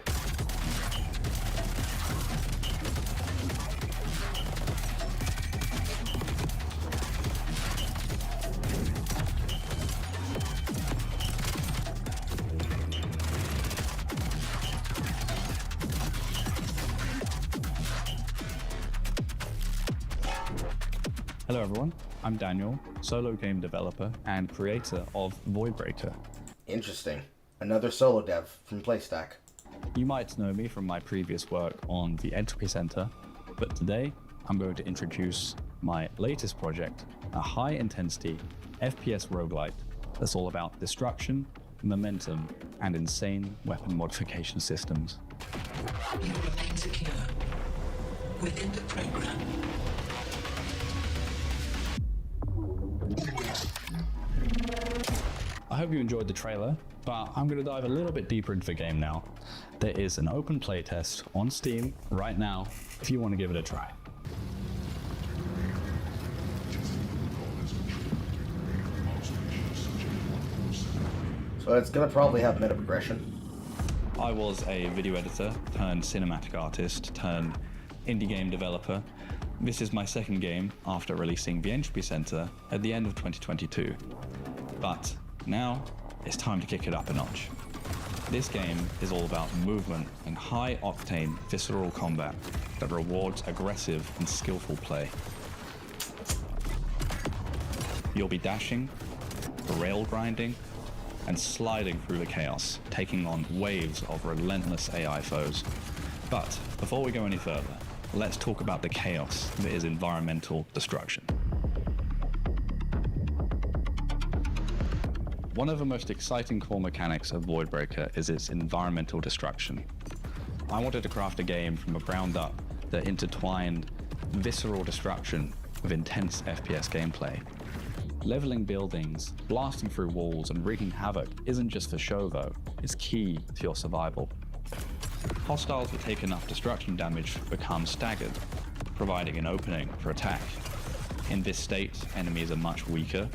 [SPEAKER 21] Hello everyone, I'm Daniel, solo game developer and creator of Voidbreaker.
[SPEAKER 1] Interesting. Another solo dev from PlayStack.
[SPEAKER 21] You might know me from my previous work on the Entropy Center, but today I'm going to introduce my latest project, a high-intensity FPS roguelite that's all about destruction, momentum, and insane weapon modification systems.
[SPEAKER 22] You remain secure within the program.
[SPEAKER 21] I hope you enjoyed the trailer, but I'm going to dive a little bit deeper into the game now. There is an open playtest on Steam right now if you want to give it a try.
[SPEAKER 1] So it's going to probably have meta progression.
[SPEAKER 21] I was a video editor turned cinematic artist turned indie game developer. This is my second game after releasing the Entropy Center at the end of 2022. But now it's time to kick it up a notch. This game is all about movement and high-octane visceral combat that rewards aggressive and skillful play. You'll be dashing, rail grinding, and sliding through the chaos, taking on waves of relentless AI foes. But before we go any further, let's talk about the chaos that is environmental destruction. One of the most exciting core mechanics of Voidbreaker is its environmental destruction. I wanted to craft a game from the ground up that intertwined visceral destruction with intense FPS gameplay. Leveling buildings, blasting through walls, and wreaking havoc isn't just for show though, it's key to your survival. Hostiles that take enough destruction damage become staggered, providing an opening for attack. In this state, enemies are much weaker,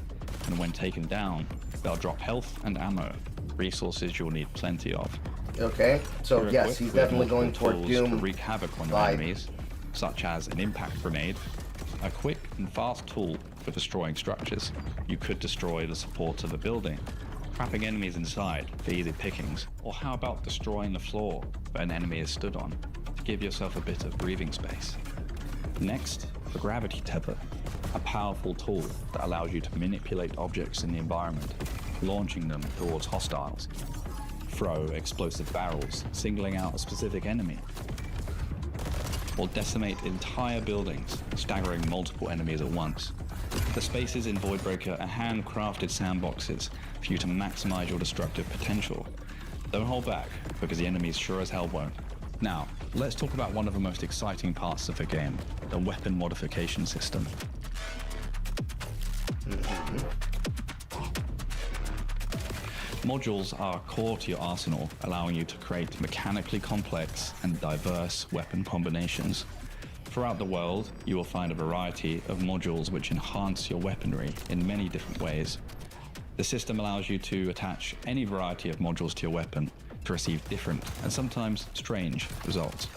[SPEAKER 21] and when taken down, they'll drop health and ammo, resources you'll need plenty of.
[SPEAKER 1] Okay, so
[SPEAKER 21] You're
[SPEAKER 1] yes, he's definitely going toward
[SPEAKER 21] tools
[SPEAKER 1] Doom.
[SPEAKER 21] to wreak havoc on your enemies, such as an impact grenade, a quick and fast tool for destroying structures. You could destroy the support of a building, trapping enemies inside for easy pickings, or how about destroying the floor that an enemy is stood on to give yourself a bit of breathing space. Next, the gravity tether, a powerful tool that allows you to manipulate objects in the environment, launching them towards hostiles. Throw explosive barrels, singling out a specific enemy, or decimate entire buildings, staggering multiple enemies at once. The spaces in Voidbreaker are handcrafted sandboxes for you to maximize your destructive potential. Don't hold back, because the enemies sure as hell won't. Now, let's talk about one of the most exciting parts of the game, the weapon modification system. Modules are core to your arsenal, allowing you to create mechanically complex and diverse weapon combinations. Throughout the world, you will find a variety of modules which enhance your weaponry in many different ways. The system allows you to attach any variety of modules to your weapon to receive different and sometimes strange results.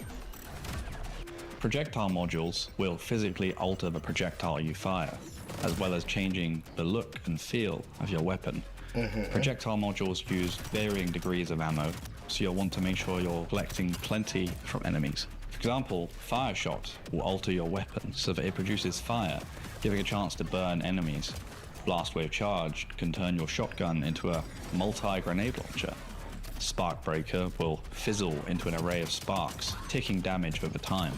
[SPEAKER 21] Projectile modules will physically alter the projectile you fire, as well as changing the look and feel of your weapon. Projectile modules use varying degrees of ammo, so you'll want to make sure you're collecting plenty from enemies. For example, Fire Shot will alter your weapon so that it produces fire, giving a chance to burn enemies. Blast Wave Charge can turn your shotgun into a multi-grenade launcher. Spark Breaker will fizzle into an array of sparks, taking damage over time.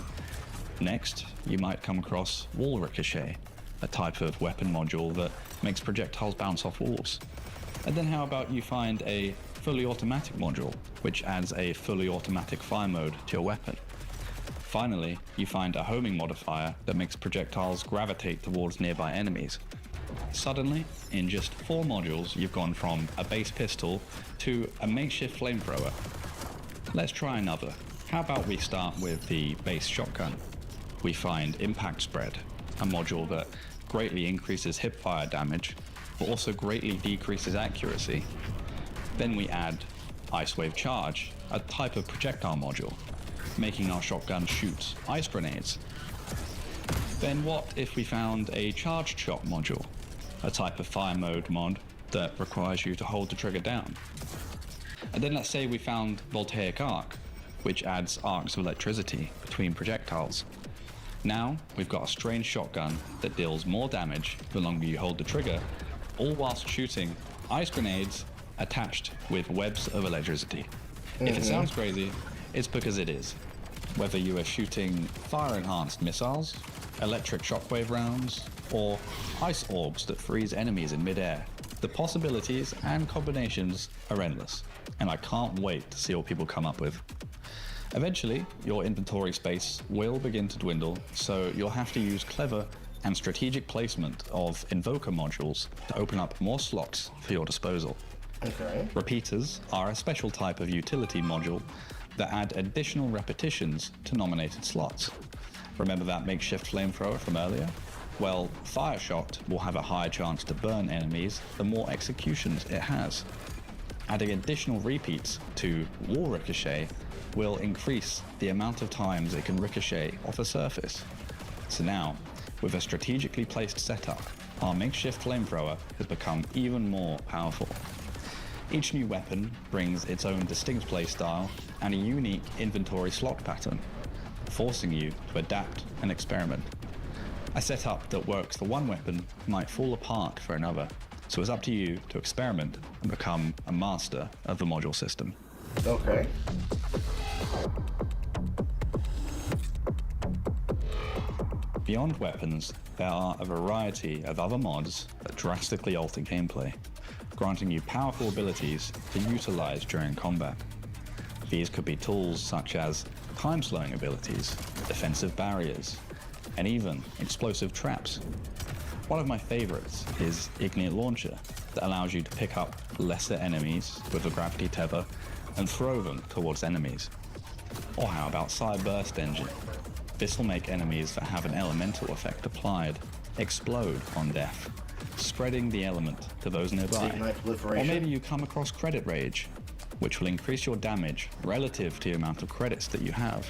[SPEAKER 21] Next, you might come across Wall Ricochet, a type of weapon module that makes projectiles bounce off walls. And then how about you find a fully automatic module, which adds a fully automatic fire mode to your weapon. Finally, you find a homing modifier that makes projectiles gravitate towards nearby enemies. Suddenly, in just 4 modules, you've gone from a base pistol to a makeshift flamethrower. Let's try another. How about we start with the base shotgun? We find Impact Spread, a module that greatly increases hipfire damage, but also greatly decreases accuracy. Then we add Ice Wave Charge, a type of projectile module, making our shotgun shoot ice grenades. Then what if we found a Charged Shot module, a type of fire mode mod that requires you to hold the trigger down? And then let's say we found Voltaic Arc, which adds arcs of electricity between projectiles. Now, we've got a strange shotgun that deals more damage the longer you hold the trigger, all whilst shooting ice grenades attached with webs of electricity. If it sounds crazy, it's because it is. Whether you are shooting fire-enhanced missiles, electric shockwave rounds, or ice orbs that freeze enemies in midair, the possibilities and combinations are endless, and I can't wait to see what people come up with. Eventually, your inventory space will begin to dwindle, so you'll have to use clever and strategic placement of invoker modules to open up more slots for your disposal.
[SPEAKER 1] Okay.
[SPEAKER 21] Repeaters are a special type of utility module that add additional repetitions to nominated slots. Remember that makeshift flamethrower from earlier? Well, Fire Shot will have a higher chance to burn enemies the more executions it has. Adding additional repeats to Wall Ricochet will increase the amount of times it can ricochet off a surface. So now, with a strategically placed setup, our makeshift flamethrower has become even more powerful. Each new weapon brings its own distinct playstyle and a unique inventory slot pattern, forcing you to adapt and experiment. A setup that works for one weapon might fall apart for another, so it's up to you to experiment and become a master of the module system.
[SPEAKER 1] Okay.
[SPEAKER 21] Beyond weapons, there are a variety of other mods that drastically alter gameplay, granting you powerful abilities to utilize during combat. These could be tools such as time-slowing abilities, defensive barriers, and even explosive traps. One of my favorites is Ignite Launcher, that allows you to pick up lesser enemies with a gravity tether and throw them towards enemies. Or how about Side Burst Engine? This will make enemies that have an elemental effect applied explode on death, spreading the element to those nearby. Or maybe you come across Credit Rage, which will increase your damage relative to the amount of credits that you have.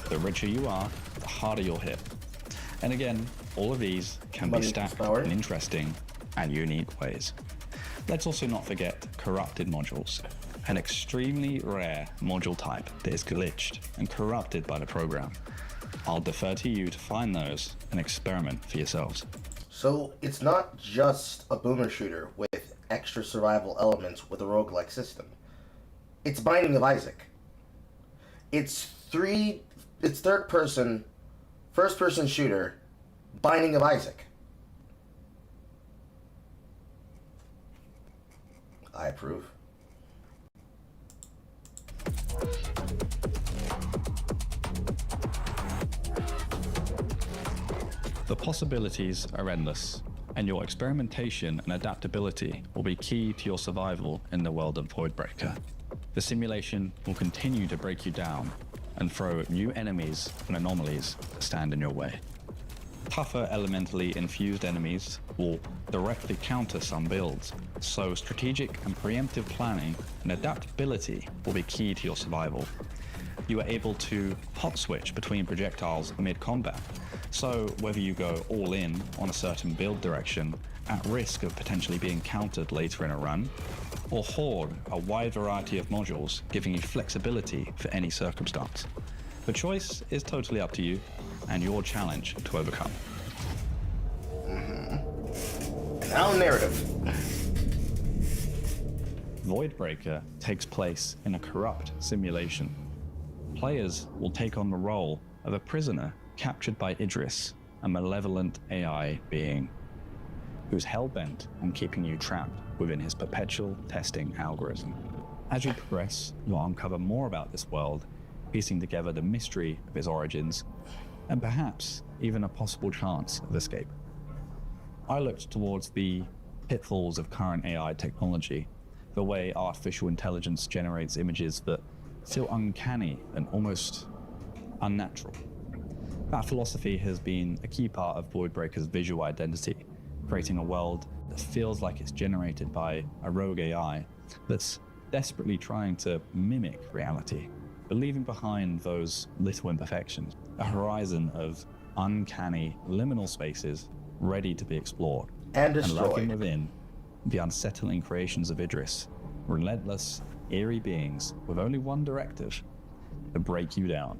[SPEAKER 21] The richer you are, the harder you'll hit. And again, all of these can be stacked in interesting and unique ways. Let's also not forget corrupted modules, an extremely rare module type that is glitched and corrupted by the program. I'll defer to you to find those and experiment for yourselves.
[SPEAKER 1] So it's not just a boomer shooter with extra survival elements with a roguelike system. It's Binding of Isaac. It's third person, first person shooter, Binding of Isaac. I approve.
[SPEAKER 21] The possibilities are endless, and your experimentation and adaptability will be key to your survival in the world of Voidbreaker. The simulation will continue to break you down and throw new enemies and anomalies that stand in your way. Tougher elementally infused enemies will directly counter some builds, so strategic and preemptive planning and adaptability will be key to your survival. You are able to hot switch between projectiles mid-combat, so whether you go all in on a certain build direction at risk of potentially being countered later in a run, or hoard a wide variety of modules giving you flexibility for any circumstance. The choice is totally up to you and your challenge to overcome.
[SPEAKER 1] Now narrative.
[SPEAKER 21] Voidbreaker takes place in a corrupt simulation. Players will take on the role of a prisoner captured by Idris, a malevolent AI being, who's hell-bent on keeping you trapped within his perpetual testing algorithm. As you progress, you'll uncover more about this world, piecing together the mystery of its origins, and perhaps even a possible chance of escape. I looked towards the pitfalls of current AI technology, the way artificial intelligence generates images that feel uncanny and almost unnatural. That philosophy has been a key part of Voidbreaker's visual identity, creating a world that feels like it's generated by a rogue AI that's desperately trying to mimic reality, but leaving behind those little imperfections, a horizon of uncanny liminal spaces ready to be explored.
[SPEAKER 1] And destroyed.
[SPEAKER 21] lurking within, the unsettling creations of Idris, relentless, eerie beings with only one directive: to break you down.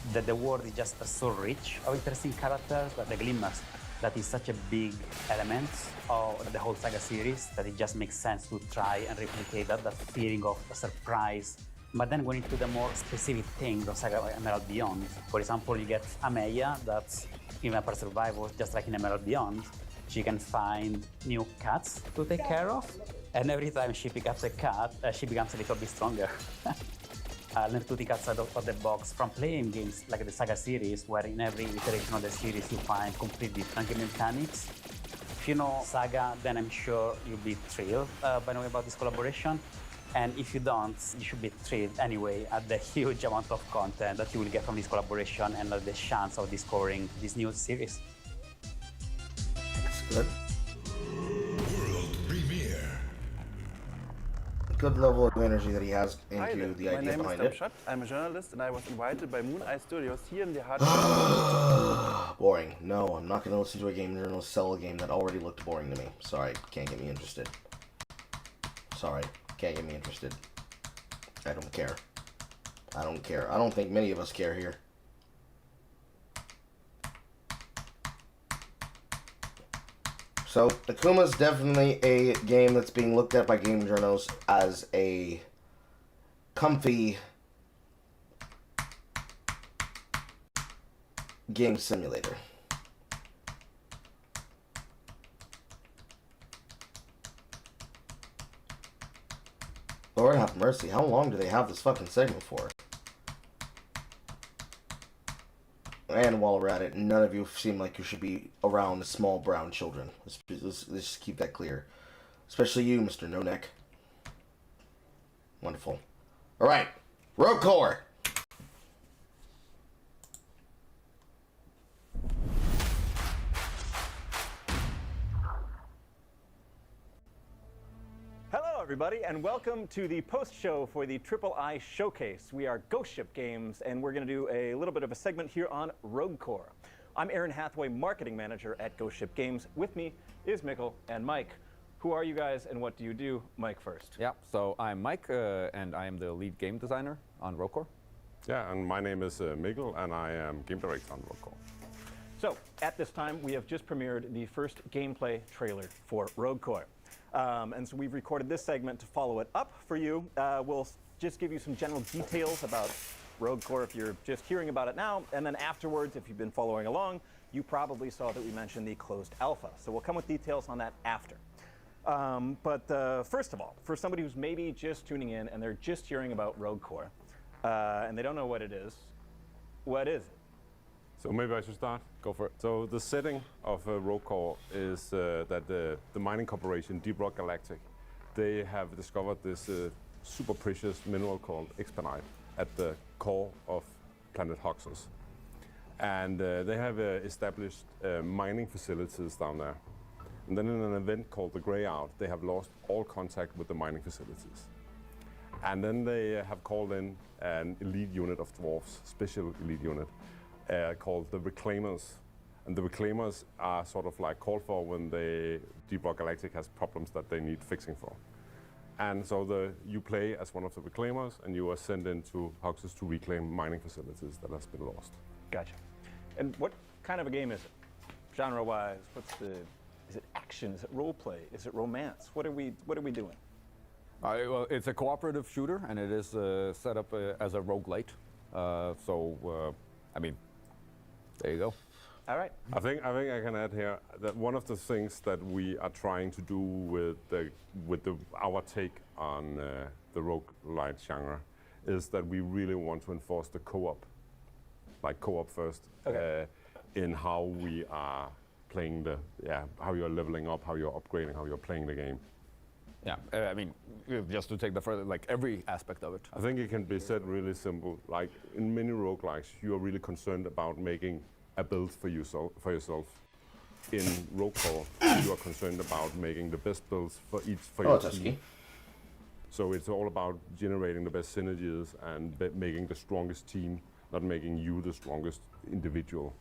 [SPEAKER 6] that the world is just so rich of interesting characters, but the glimmers, that is such a big element of the whole Saga series that it just makes sense to try and replicate that feeling of surprise. But then going into the more specific things of Saga Emerald Beyond, for example, you get Ameya that's in Vampire Survivors, just like in Emerald Beyond. She can find new cats to take care of, and every time she picks up a cat, she becomes a little bit stronger. Learn to think outside of the box from playing games like the Saga series, where in every iteration of the series you find completely different game mechanics. If you know Saga, then I'm sure you'll be thrilled by knowing about this collaboration. And if you don't, you should be thrilled anyway at the huge amount of content that you will get from this collaboration and the chance of discovering this new series.
[SPEAKER 1] That's good.
[SPEAKER 13] World premiere.
[SPEAKER 1] Good level of energy that he has into
[SPEAKER 5] Hi there.
[SPEAKER 1] the
[SPEAKER 5] My
[SPEAKER 1] idea
[SPEAKER 5] name
[SPEAKER 1] behind
[SPEAKER 5] is
[SPEAKER 1] it.
[SPEAKER 5] Shot. I'm a journalist and I was invited by Moon Eye Studios here in the heart.
[SPEAKER 1] Boring. No, I'm not going to listen to a game journalist sell a game that already looked boring to me. Sorry, can't get me interested. Sorry, can't get me interested. I don't care. I don't care. I don't think many of us care here. So, Akuma's definitely a game that's being looked at by game journals as a comfy game simulator. Lord have mercy, how long do they have this fucking segment for? And while we're at it, none of you seem like you should be around small brown children. Let's just keep that clear. Especially you, Mr. No Neck. Wonderful. Alright, Rogue Core!
[SPEAKER 7] Hello, everybody, and welcome to the post-show for the Triple I Showcase. We are Ghost Ship Games, and we're going to do a little bit of a segment here on Rogue Core. I'm Aaron Hathaway, Marketing Manager at Ghost Ship Games. With me is Mikkel and Mike. Who are you guys, and what do you do? Mike first.
[SPEAKER 23] Yeah, so I'm Mike, and I am the lead game designer on Rogue Core.
[SPEAKER 24] Yeah, and my name is Mikkel, and I am game director on Rogue Core.
[SPEAKER 7] So, at this time, we have just premiered the first gameplay trailer for Rogue Core. And so we've recorded this segment to follow it up for you. We'll just give you some general details about Rogue Core if you're just hearing about it now. And then afterwards, if you've been following along, you probably saw that we mentioned the closed alpha. So we'll come with details on that after. But first of all, for somebody who's maybe just tuning in and they're just hearing about Rogue Core, and they don't know what it is, what is it?
[SPEAKER 24] So maybe I should start?
[SPEAKER 23] Go for it.
[SPEAKER 24] So the setting of Rogue Core is that the mining corporation, Deep Rock Galactic, they have discovered this super precious mineral called Expanite at the core of planet Hoxus. And they have established mining facilities down there. And then in an event called the Grey Out, they have lost all contact with the mining facilities. And then they have called in an elite unit of dwarves, special elite unit, called the Reclaimers. And the Reclaimers are sort of like called for when the Deep Rock Galactic has problems that they need fixing for. And so you play as one of the Reclaimers, and you are sent into Hoxus to reclaim mining facilities that has been lost.
[SPEAKER 7] Gotcha. And what kind of a game is it? Genre-wise, is it action? Is it role play? Is it romance? What are we doing?
[SPEAKER 23] Well, it's a cooperative shooter, and it is set up as a roguelite. I mean, there you go.
[SPEAKER 7] All right.
[SPEAKER 24] I think I can add here that one of the things that we are trying to do with our take on the roguelite genre is that we really want to enforce the co-op, like co-op first, in how we are playing how you're leveling up, how you're upgrading, how you're playing the game.
[SPEAKER 23] Yeah, I mean, just to take the further, like every aspect of it.
[SPEAKER 24] I think it can be said really simple. Like in many roguelikes, you are really concerned about making a build for yourself. In Rogue Core, you are concerned about making the best builds for your team. So it's all about generating the best synergies and making the strongest team, not making you the strongest individual.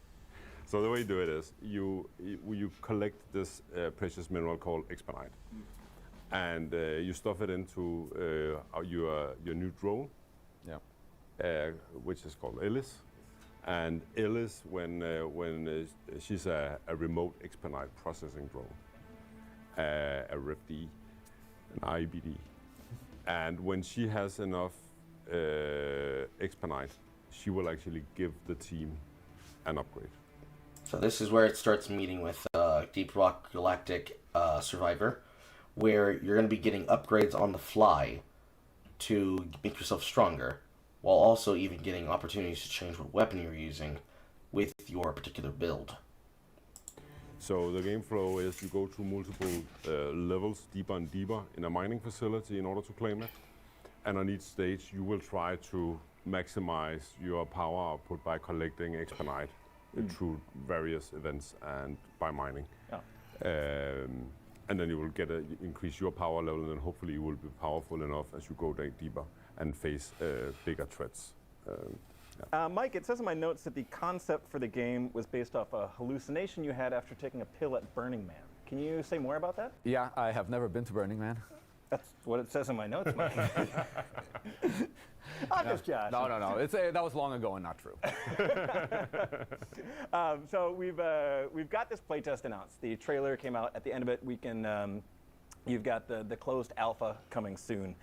[SPEAKER 24] So the way you do it is you collect this precious mineral called Expanite. And you stuff it into your new drone, which is called Ellis. And Ellis, when she's a remote expedite processing drone, a RFD, an IBD, and when she has enough expedite, she will actually give the team an upgrade.
[SPEAKER 1] So this is where it starts meeting with Deep Rock Galactic Survivor, where you're going to be getting upgrades on the fly to make yourself stronger, while also even getting opportunities to change what weapon you're using with your particular build.
[SPEAKER 24] So the game flow is you go through multiple levels, deeper and deeper, in a mining facility in order to claim it. And on each stage, you will try to maximize your power output by collecting expedite through various events and by mining. And then you will increase your power level, and then hopefully you will be powerful enough as you go deeper and face bigger threats.
[SPEAKER 7] Mike, it says in my notes that the concept for the game was based off a hallucination you had after taking a pill at Burning Man. Can you say more about that?
[SPEAKER 23] Yeah, I have never been to Burning Man.
[SPEAKER 7] That's what it says in my notes, Mike. I'm just joshing.
[SPEAKER 23] No. That was long ago and not true.
[SPEAKER 7] So we've got this playtest announced. The trailer came out at the end of it. You've got the closed alpha coming soon.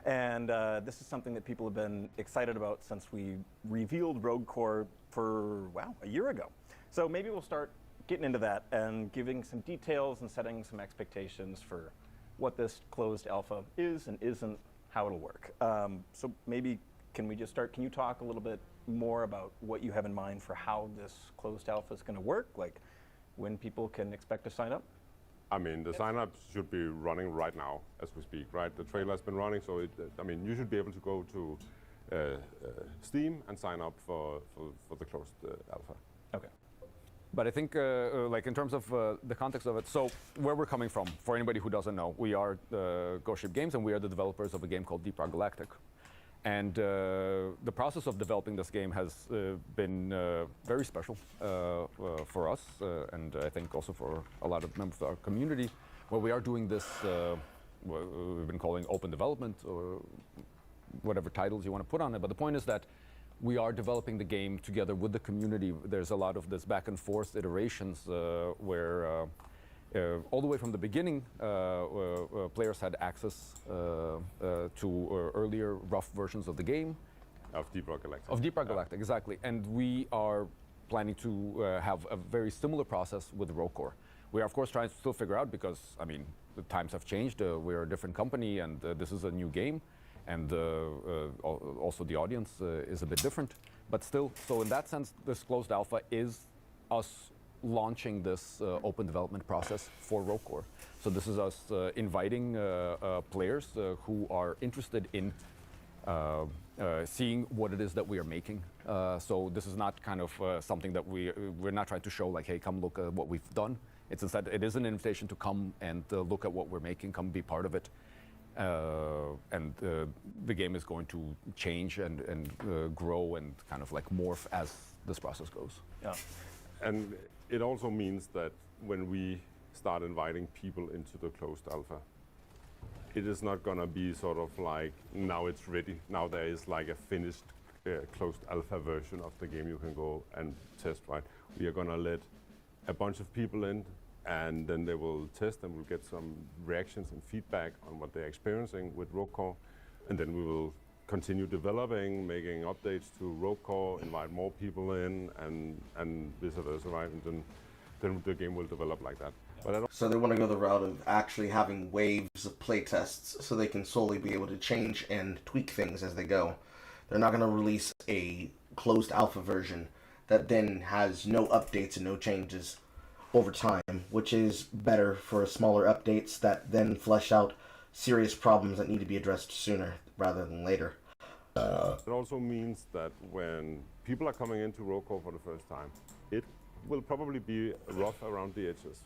[SPEAKER 7] And this is something that people have been excited about since we revealed Rogue Core for, a year ago. So maybe we'll start getting into that and giving some details and setting some expectations for what this closed alpha is and isn't, how it'll work. So maybe can we just start, can you talk a little bit more about what you have in mind for how this closed alpha is going to work, like when people can expect to sign up?
[SPEAKER 24] I mean, the sign-up should be running right now as we speak, right? The trailer has been running, so you should be able to go to Steam and sign up for the closed alpha.
[SPEAKER 7] Okay.
[SPEAKER 23] But I think, like in terms of the context of it, so where we're coming from, for anybody who doesn't know, we are Ghost Ship Games, and we are the developers of a game called Deep Rock Galactic. And the process of developing this game has been very special for us, and I think also for a lot of members of our community, where we are doing this, what we've been calling open development, or whatever titles you want to put on it. But the point is that we are developing the game together with the community. There's a lot of this back and forth iterations where all the way from the beginning, players had access to earlier rough versions of the game.
[SPEAKER 24] Of Deep Rock Galactic.
[SPEAKER 23] Of Deep Rock Galactic, exactly. And we are planning to have a very similar process with Rogue Core. We are, of course, trying to still figure out, because, I mean, the times have changed. We're a different company, and this is a new game. And also the audience is a bit different. But still, so in that sense, this closed alpha is us launching this open development process for Rogue Core. So this is us inviting players who are interested in seeing what it is that we are making. So this is not kind of something that we're not trying to show like, hey, come look at what we've done. It's instead, it is an invitation to come and look at what we're making, come be part of it. And the game is going to change and grow and kind of like morph as this process goes.
[SPEAKER 7] Yeah.
[SPEAKER 24] And it also means that when we start inviting people into the closed alpha, it is not going to be sort of like, now it's ready. Now there is like a finished closed alpha version of the game you can go and test, right? We are going to let a bunch of people in, and then they will test and we'll get some reactions and feedback on what they're experiencing with Rogue Core. And then we will continue developing, making updates to Rogue Core, invite more people in, and vice versa, right? And then the game will develop like that. But
[SPEAKER 1] so they want to go the route of actually having waves of playtests so they can slowly be able to change and tweak things as they go. They're not going to release a closed alpha version that then has no updates and no changes over time, which is better for smaller updates that then flesh out serious problems that need to be addressed sooner rather than later.
[SPEAKER 24] It also means that when people are coming into Rogue Core for the first time, it will probably be rough around the edges,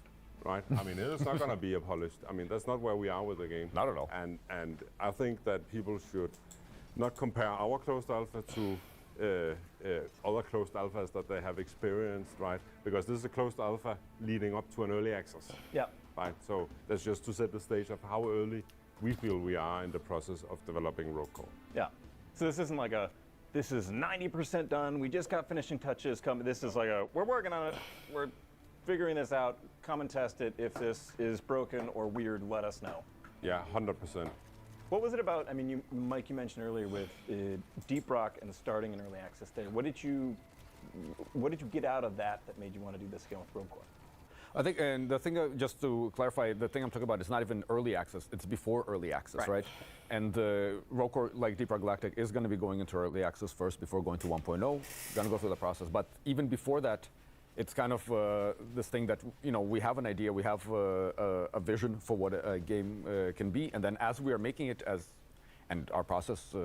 [SPEAKER 24] right? I mean, it is not going to be polished. I mean, that's not where we are with the game.
[SPEAKER 23] Not at all.
[SPEAKER 24] And I think that people should not compare our closed alpha to other closed alphas that they have experienced, right? Because this is a closed alpha leading up to an early access.
[SPEAKER 7] Yeah.
[SPEAKER 24] Right. So that's just to set the stage of how early we feel we are in the process of developing Rogue Core.
[SPEAKER 7] Yeah. So this isn't like a this is 90% done. We just got finishing touches. This is like we're working on it. We're figuring this out. Come and test it. If this is broken or weird, let us know.
[SPEAKER 24] Yeah, 100%.
[SPEAKER 7] What was it about? I mean, Mike, you mentioned earlier with Deep Rock and starting an early access there. What did you get out of that made you want to do this game with Rogue Core?
[SPEAKER 23] I think, and the thing, just to clarify, the thing I'm talking about is not even early access, it's before early access, right? And Rogue Core, like Deep Rock Galactic, is going to be going into early access first before going to 1.0. Going to go through the process. But even before that, it's kind of this thing that, we have an idea, we have a vision for what a game can be. And then as we are making it and our process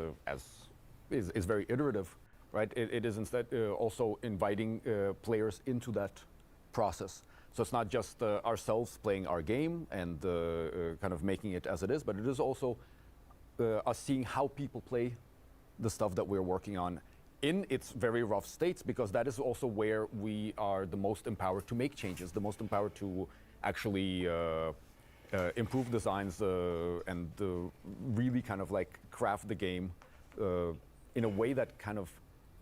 [SPEAKER 23] is very iterative, right? It is instead also inviting players into that process. So it's not just ourselves playing our game and kind of making it as it is, but it is also us seeing how people play the stuff that we're working on in its very rough states, because that is also where we are the most empowered to make changes, the most empowered to actually improve designs and really kind of like craft the game in a way that kind of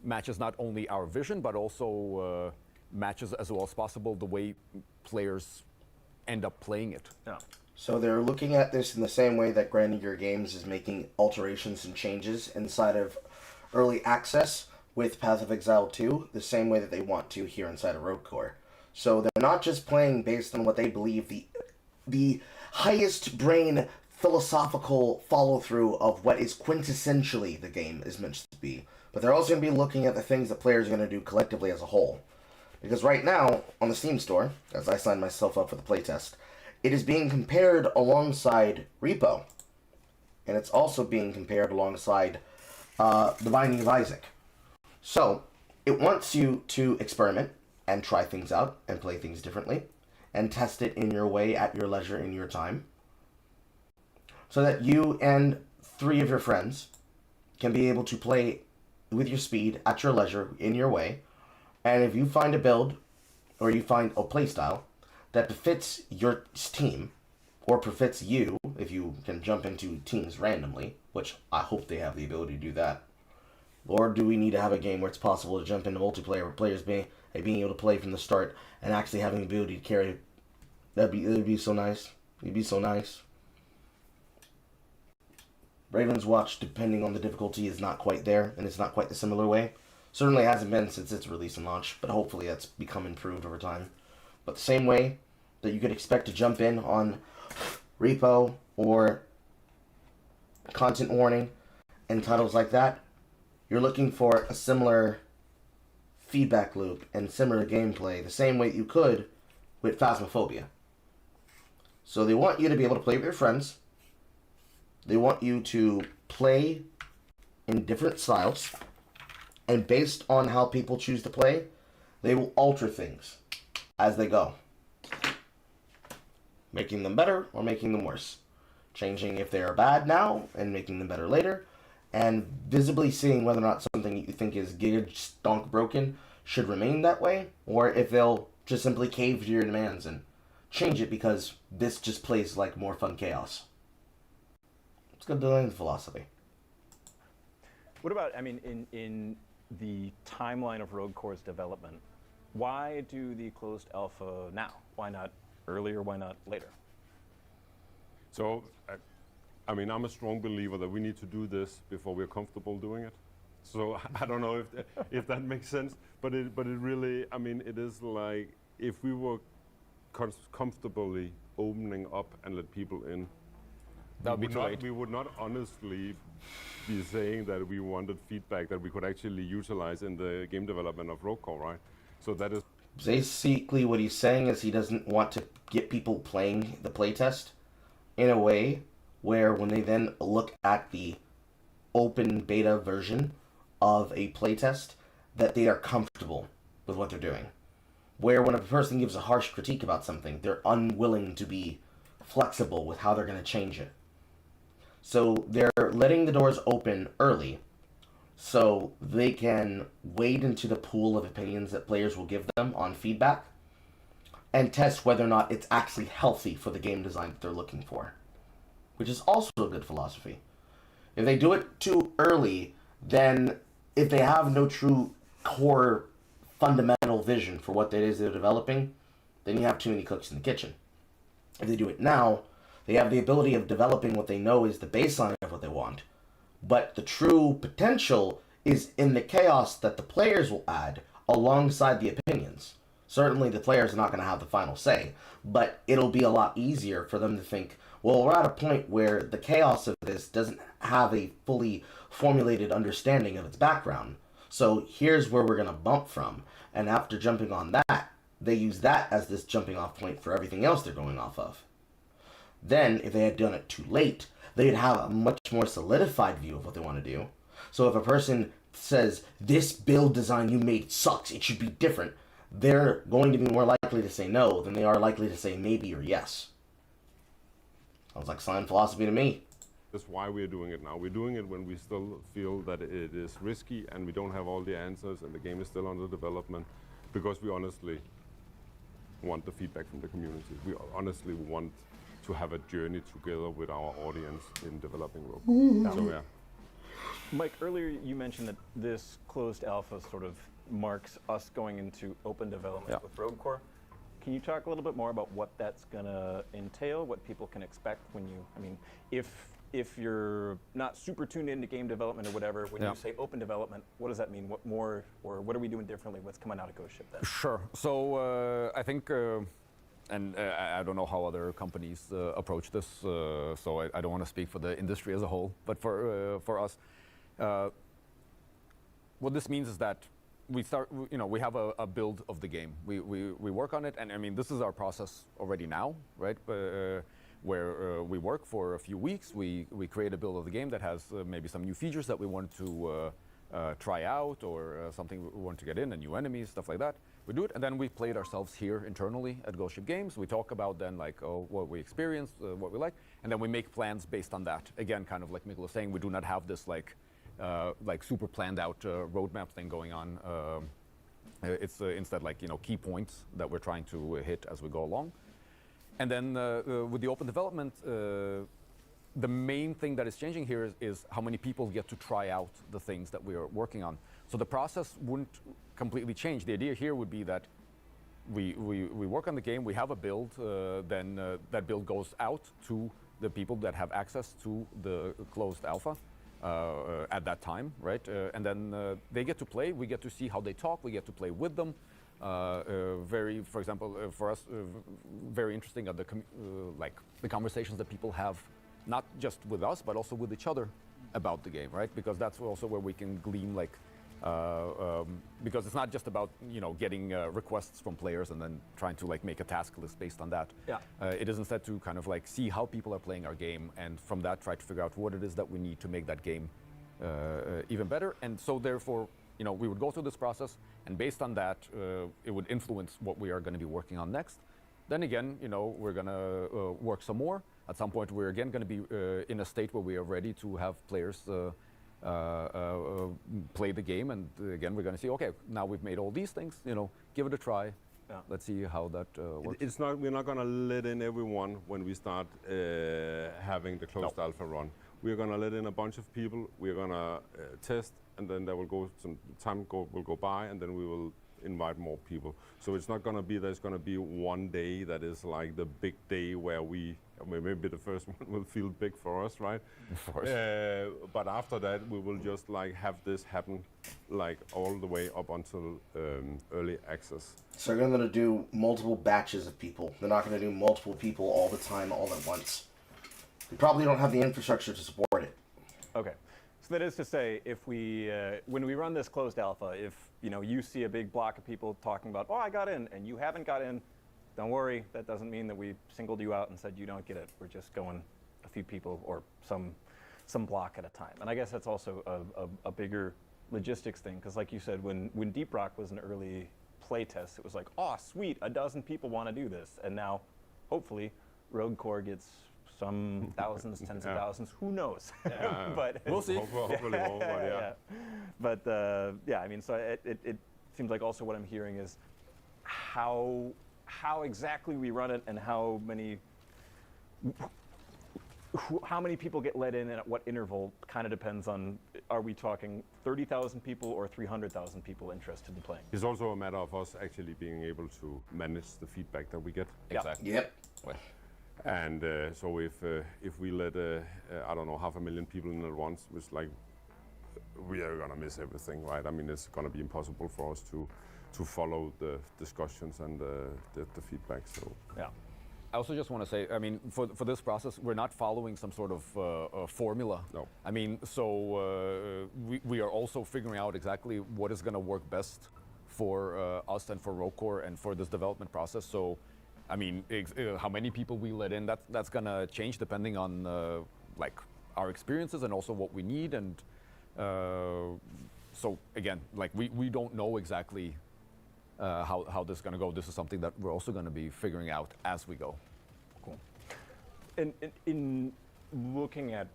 [SPEAKER 23] matches not only our vision, but also matches as well as possible the way players end up playing it.
[SPEAKER 7] Yeah.
[SPEAKER 1] So they're looking at this in the same way that Grandier Games is making alterations and changes inside of early access with Path of Exile 2, the same way that they want to here inside of Rogue Core. So they're not just playing based on what they believe the highest brain philosophical follow-through of what is quintessentially the game is meant to be, but they're also going to be looking at the things that players are going to do collectively as a whole. Because right now, on the Steam store, as I signed myself up for the playtest, it is being compared alongside Repo. And it's also being compared alongside The Binding of Isaac. So, it wants you to experiment and try things out and play things differently and test it in your way, at your leisure, in your time. So that you and 3 of your friends can be able to play with your speed, at your leisure, in your way. And if you find a build, or you find a playstyle that befits your team, or befits you, if you can jump into teams randomly, which I hope they have the ability to do that, or do we need to have a game where it's possible to jump into multiplayer, where players being able to play from the start, and actually having the ability to carry? That'd be so nice. It'd be so nice. Raven's Watch, depending on the difficulty, is not quite there, and it's not quite the similar way. Certainly hasn't been since its release and launch, but hopefully that's become improved over time. But the same way that you could expect to jump in on Repo or Content Warning and titles like that, you're looking for a similar feedback loop and similar gameplay, the same way you could with Phasmophobia. So they want you to be able to play with your friends. They want you to play in different styles. And based on how people choose to play, they will alter things as they go. Making them better or making them worse. Changing if they are bad now and making them better later. And visibly seeing whether or not something you think is giga stonk broken should remain that way. Or if they'll just simply cave to your demands and change it because this just plays like more fun chaos. It's good design philosophy.
[SPEAKER 7] What about, in the timeline of Rogue Core's development, why do the closed alpha now? Why not earlier? Why not later?
[SPEAKER 24] So, I'm a strong believer that we need to do this before we're comfortable doing it. So I don't know if that makes sense, but it really, it is like if we were comfortably opening up and let people in,
[SPEAKER 23] that would be too late.
[SPEAKER 24] We would not honestly be saying that we wanted feedback that we could actually utilize in the game development of Rogue Core, right? So that is
[SPEAKER 1] basically what he's saying is he doesn't want to get people playing the playtest in a way where when they then look at the open beta version of a playtest that they are comfortable with what they're doing. Where when a person gives a harsh critique about something, they're unwilling to be flexible with how they're going to change it. So they're letting the doors open early so they can wade into the pool of opinions that players will give them on feedback and test whether or not it's actually healthy for the game design that they're looking for, which is also a good philosophy. If they do it too early, then if they have no true core fundamental vision for what it is they're developing, then you have too many cooks in the kitchen. If they do it now, they have the ability of developing what they know is the baseline of what they want. But the true potential is in the chaos that the players will add alongside the opinions. Certainly the players are not going to have the final say, but it'll be a lot easier for them to think, well, we're at a point where the chaos of this doesn't have a fully formulated understanding of its background. So here's where we're going to bump from. And after jumping on that, they use that as this jumping off point for everything else they're going off of. Then, if they had done it too late, they'd have a much more solidified view of what they want to do. So if a person says, this build design you made sucks, it should be different, they're going to be more likely to say no than they are likely to say maybe or yes. Sounds like science philosophy to me.
[SPEAKER 24] That's why we're doing it now. We're doing it when we still feel that it is risky and we don't have all the answers and the game is still under development, because we honestly want the feedback from the community. We honestly want to have a journey together with our audience in developing Rogue. So yeah.
[SPEAKER 7] Mike, earlier you mentioned that this closed alpha sort of marks us going into open development with Rogue Core. Can you talk a little bit more about what that's going to entail, what people can expect when you, I mean, if you're not super tuned into game development or whatever, when you say open development, what does that mean? What more, or what are we doing differently? What's coming out of Ghost Ship then?
[SPEAKER 23] Sure. So I think, and I don't know how other companies approach this, so I don't want to speak for the industry as a whole, but for us, what this means is that we start, we have a build of the game. We work on it, and I mean, this is our process already now, right? Where we work for a few weeks, we create a build of the game that has maybe some new features that we want to try out, or something we want to get in, and new enemies, stuff like that. We do it, and then we play it ourselves here internally at Ghost Ship Games. We talk about then what we experienced, what we like, and then we make plans based on that. Again, kind of like Mikkel was saying, we do not have this like super planned out roadmap thing going on. It's instead like key points that we're trying to hit as we go along. And then with the open development, the main thing that is changing here is how many people get to try out the things that we are working on. So the process wouldn't completely change. The idea here would be that we work on the game, we have a build, then that build goes out to the people that have access to the closed alpha at that time, right? And then they get to play, we get to see how they talk, we get to play with them. For example, for us, very interesting are the conversations that people have, not just with us, but also with each other about the game, right? Because that's also where we can glean because it's not just about getting requests from players and then trying to make a task list based on that.
[SPEAKER 7] Yeah.
[SPEAKER 23] It is instead to kind of see how people are playing our game, and from that try to figure out what it is that we need to make that game even better. And so therefore, we would go through this process, and based on that, it would influence what we are going to be working on next. Then again, we're going to work some more. At some point, we're again going to be in a state where we are ready to have players play the game, and again, we're going to see, okay, now we've made all these things, give it a try. Yeah. Let's see how that works.
[SPEAKER 24] We're not going to let in everyone when we start having the closed alpha run. We're going to let in a bunch of people. We're going to test, and then there will go some time will go by, and then we will invite more people. So it's not going to be there's going to be one day that is like the big day where maybe the first one will feel big for us, right?
[SPEAKER 23] Of course.
[SPEAKER 24] But after that, we will just have this happen all the way up until early access.
[SPEAKER 1] So they're going to do multiple batches of people. They're not going to do multiple people all the time, all at once. We probably don't have the infrastructure to support it.
[SPEAKER 7] Okay. So that is to say, if we, when we run this closed alpha, if you see a big block of people talking about, oh, I got in, and you haven't got in, don't worry. That doesn't mean that we singled you out and said you don't get it. We're just going a few people or some block at a time. And I guess that's also a bigger logistics thing, because like you said, when Deep Rock was an early play test, it was like, oh, sweet, a dozen people want to do this, and now, hopefully, Rogue Core gets some thousands, tens of thousands, who knows?
[SPEAKER 24] Yeah.
[SPEAKER 7] But
[SPEAKER 24] we'll see. Hopefully more, but yeah.
[SPEAKER 7] But yeah, I mean, so it seems like also what I'm hearing is how exactly we run it and how many how many people get let in and at what interval kind of depends on, are we talking 30,000 people or 300,000 people interested in playing?
[SPEAKER 24] It's also a matter of us actually being able to manage the feedback that we get.
[SPEAKER 7] Exactly.
[SPEAKER 1] Yep.
[SPEAKER 24] And so if we let I don't know 500,000 people in at once, it's like we are gonna miss everything, right? I mean, it's gonna be impossible for us to follow the discussions and the feedback. So
[SPEAKER 23] yeah. I also just want to say, I mean, for this process, we're not following some sort of formula.
[SPEAKER 24] No.
[SPEAKER 23] I mean, so we are also figuring out exactly what is going to work best for us and for Roadcore and for this development process. So, I mean, how many people we let in, that's going to change depending on like our experiences and also what we need. And so again, like we don't know exactly how this is going to go. This is something that we're also going to be figuring out as we go.
[SPEAKER 7] Cool. And in looking at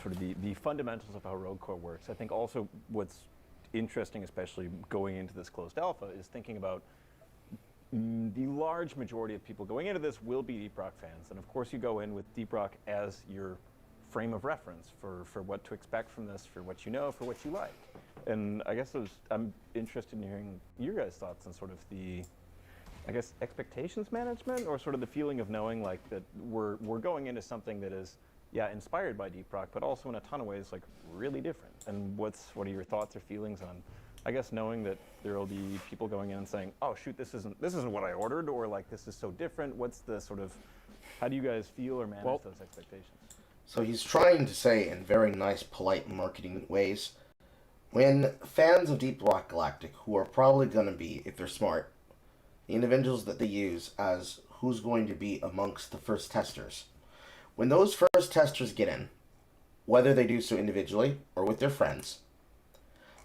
[SPEAKER 7] sort of the fundamentals of how Roadcore works, I think also what's interesting, especially going into this closed alpha, is thinking about the large majority of people going into this will be Deep Rock fans. And of course you go in with Deep Rock as your frame of reference for what to expect from this, for what you know, for what you like. And I guess I'm interested in hearing your guys' thoughts on sort of the, I guess, expectations management, or sort of the feeling of knowing like that we're going into something that is, yeah, inspired by Deep Rock, but also in a ton of ways like really different. And what are your thoughts or feelings on, I guess, knowing that there will be people going in and saying, oh shoot, this isn't what I ordered, or like this is so different. What's the sort of, how do you guys feel or manage those expectations?
[SPEAKER 1] So he's trying to say in very nice, polite marketing ways, when fans of Deep Rock Galactic, who are probably going to be, if they're smart, the individuals that they use as who's going to be amongst the first testers, when those first testers get in, whether they do so individually or with their friends,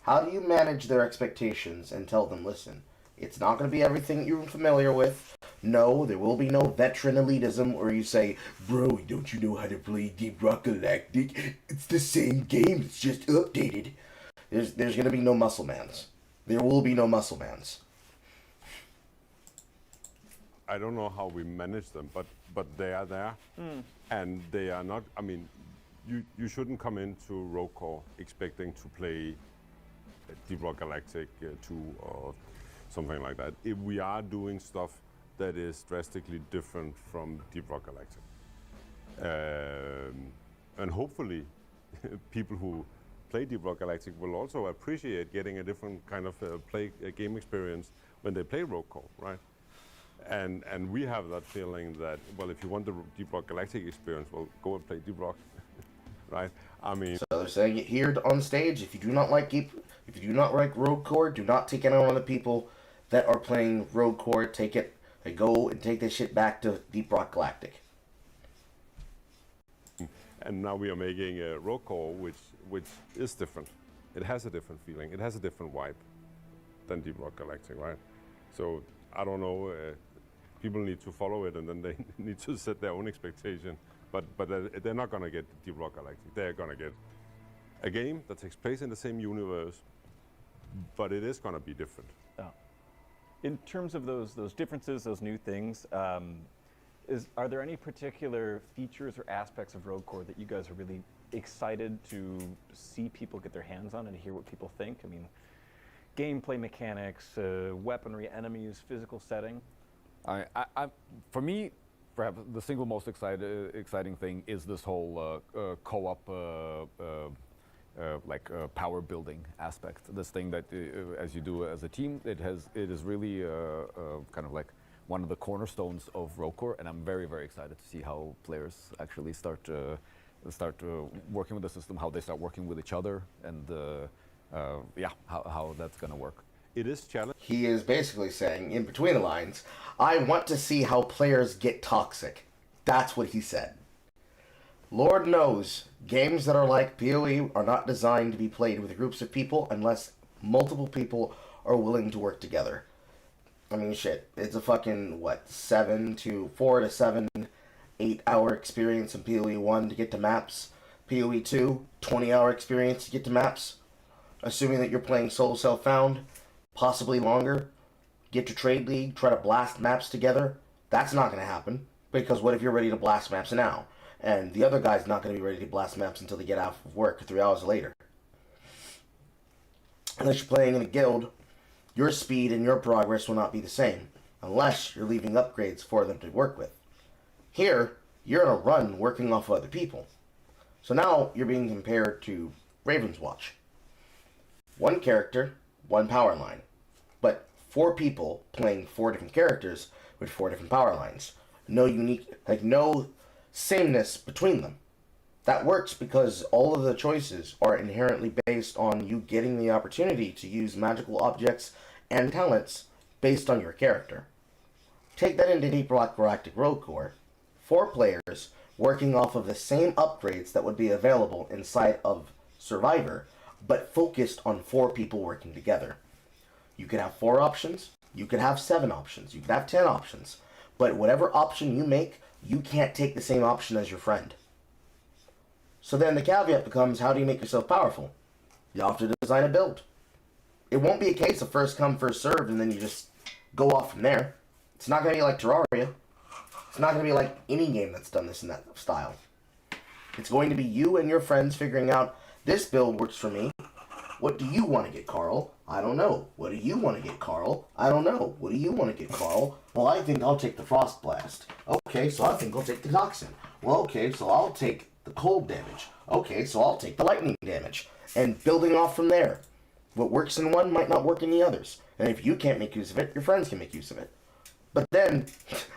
[SPEAKER 1] how do you manage their expectations and tell them, listen, it's not going to be everything you're familiar with. No, there will be no veteran elitism where you say, bro, don't you know how to play Deep Rock Galactic? It's the same game, it's just updated. There's going to be no muscle mans. There will be no muscle mans.
[SPEAKER 24] I don't know how we manage them, but they are there, and they are not. I mean, you shouldn't come into Roadcore expecting to play Deep Rock Galactic 2 or something like that. If we are doing stuff that is drastically different from Deep Rock Galactic, and hopefully people who play Deep Rock Galactic will also appreciate getting a different kind of game experience when they play Roadcore, right? And we have that feeling that, well, if you want the Deep Rock Galactic experience, well, go and play Deep Rock, right? I mean,
[SPEAKER 1] so they're saying it here on stage. If you do not like Roadcore, do not take any one of the people that are playing Roadcore. Take it. They go and take this shit back to Deep Rock Galactic.
[SPEAKER 24] And now we are making a Roadcore, which is different. It has a different feeling. It has a different vibe than Deep Rock Galactic, right? So I don't know. People need to follow it, and then they need to set their own expectation. But they're not going to get Deep Rock Galactic. They're going to get a game that takes place in the same universe, but it is going to be different.
[SPEAKER 7] In terms of those differences, those new things, are there any particular features or aspects of Roadcore that you guys are really excited to see people get their hands on and hear what people think? I mean, gameplay mechanics, weaponry, enemies, physical setting.
[SPEAKER 23] For me, perhaps the single most exciting thing is this whole co-op power building aspect. This thing that as you do as a team, it is really kind of like one of the cornerstones of Roadcore, and I'm very, very excited to see how players actually start working with the system, how they start working with each other, and how that's going to work.
[SPEAKER 24] It is challenging.
[SPEAKER 1] He is basically saying, in between the lines, I want to see how players get toxic. That's what he said. Lord knows, games that are like PoE are not designed to be played with groups of people unless multiple people are willing to work together. I mean, shit, it's a fucking, 4 to 7, 8-hour experience in PoE 1 to get to maps. PoE 2, 20-hour experience to get to maps. Assuming that you're playing solo self-found, possibly longer. Get to Trade League, try to blast maps together. That's not going to happen, because what if you're ready to blast maps now? and the other guy's not going to be ready to blast maps until they get out of work 3 hours later. Unless you're playing in a guild, your speed and your progress will not be the same, unless you're leaving upgrades for them to work with. Here, you're in a run working off of other people. So now you're being compared to Raven's Watch. One character, one power line. But 4 people playing 4 different characters with 4 different power lines. No no sameness between them. That works because all of the choices are inherently based on you getting the opportunity to use magical objects and talents based on your character. Take that into Deep Rock Galactic Road Core. 4 players working off of the same upgrades that would be available inside of Survivor, but focused on 4 people working together. You could have 4 options, you could have 7 options, you could have 10 options, but whatever option you make, you can't take the same option as your friend. So then the caveat becomes, how do you make yourself powerful? You have to design a build. It won't be a case of first come, first served, and then you just go off from there. It's not going to be like Terraria. It's not going to be like any game that's done this in that style. It's going to be you and your friends figuring out, this build works for me. What do you want to get, Carl? I don't know. What do you want to get, Carl? I don't know. What do you want to get, Carl? Well, I think I'll take the Frost Blast. Okay, so I think I'll take the Toxin. Well, okay, so I'll take the cold damage. Okay, so I'll take the lightning damage. And building off from there. What works in one might not work in the others. And if you can't make use of it, your friends can make use of it. But then,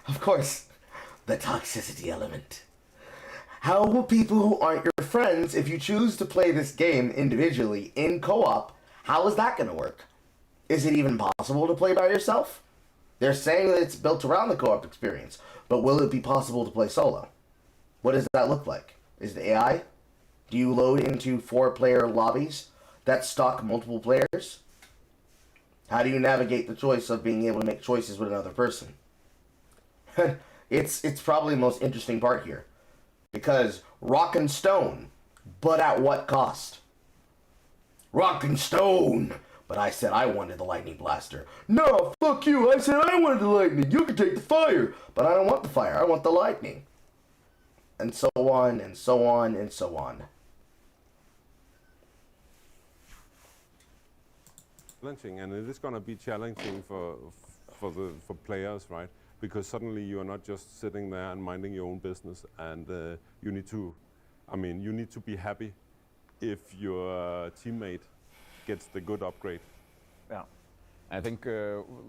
[SPEAKER 1] of course, the toxicity element. How will people who aren't your friends, if you choose to play this game individually in co-op, how is that going to work? Is it even possible to play by yourself? They're saying that it's built around the co-op experience, but will it be possible to play solo? What does that look like? Is it AI? Do you load into 4-player lobbies that stock multiple players? How do you navigate the choice of being able to make choices with another person? It's probably the most interesting part here. Because rock and stone, but at what cost? Rock and stone! But I said I wanted the lightning blaster. No, fuck you, I said I wanted the lightning. You can take the fire. But I don't want the fire, I want the lightning. And so on, and so on, and so on.
[SPEAKER 24] Challenging, and it is going to be challenging for players, right? Because suddenly you are not just sitting there and minding your own business, and you need to be happy if your teammate gets the good upgrade.
[SPEAKER 23] Yeah, I think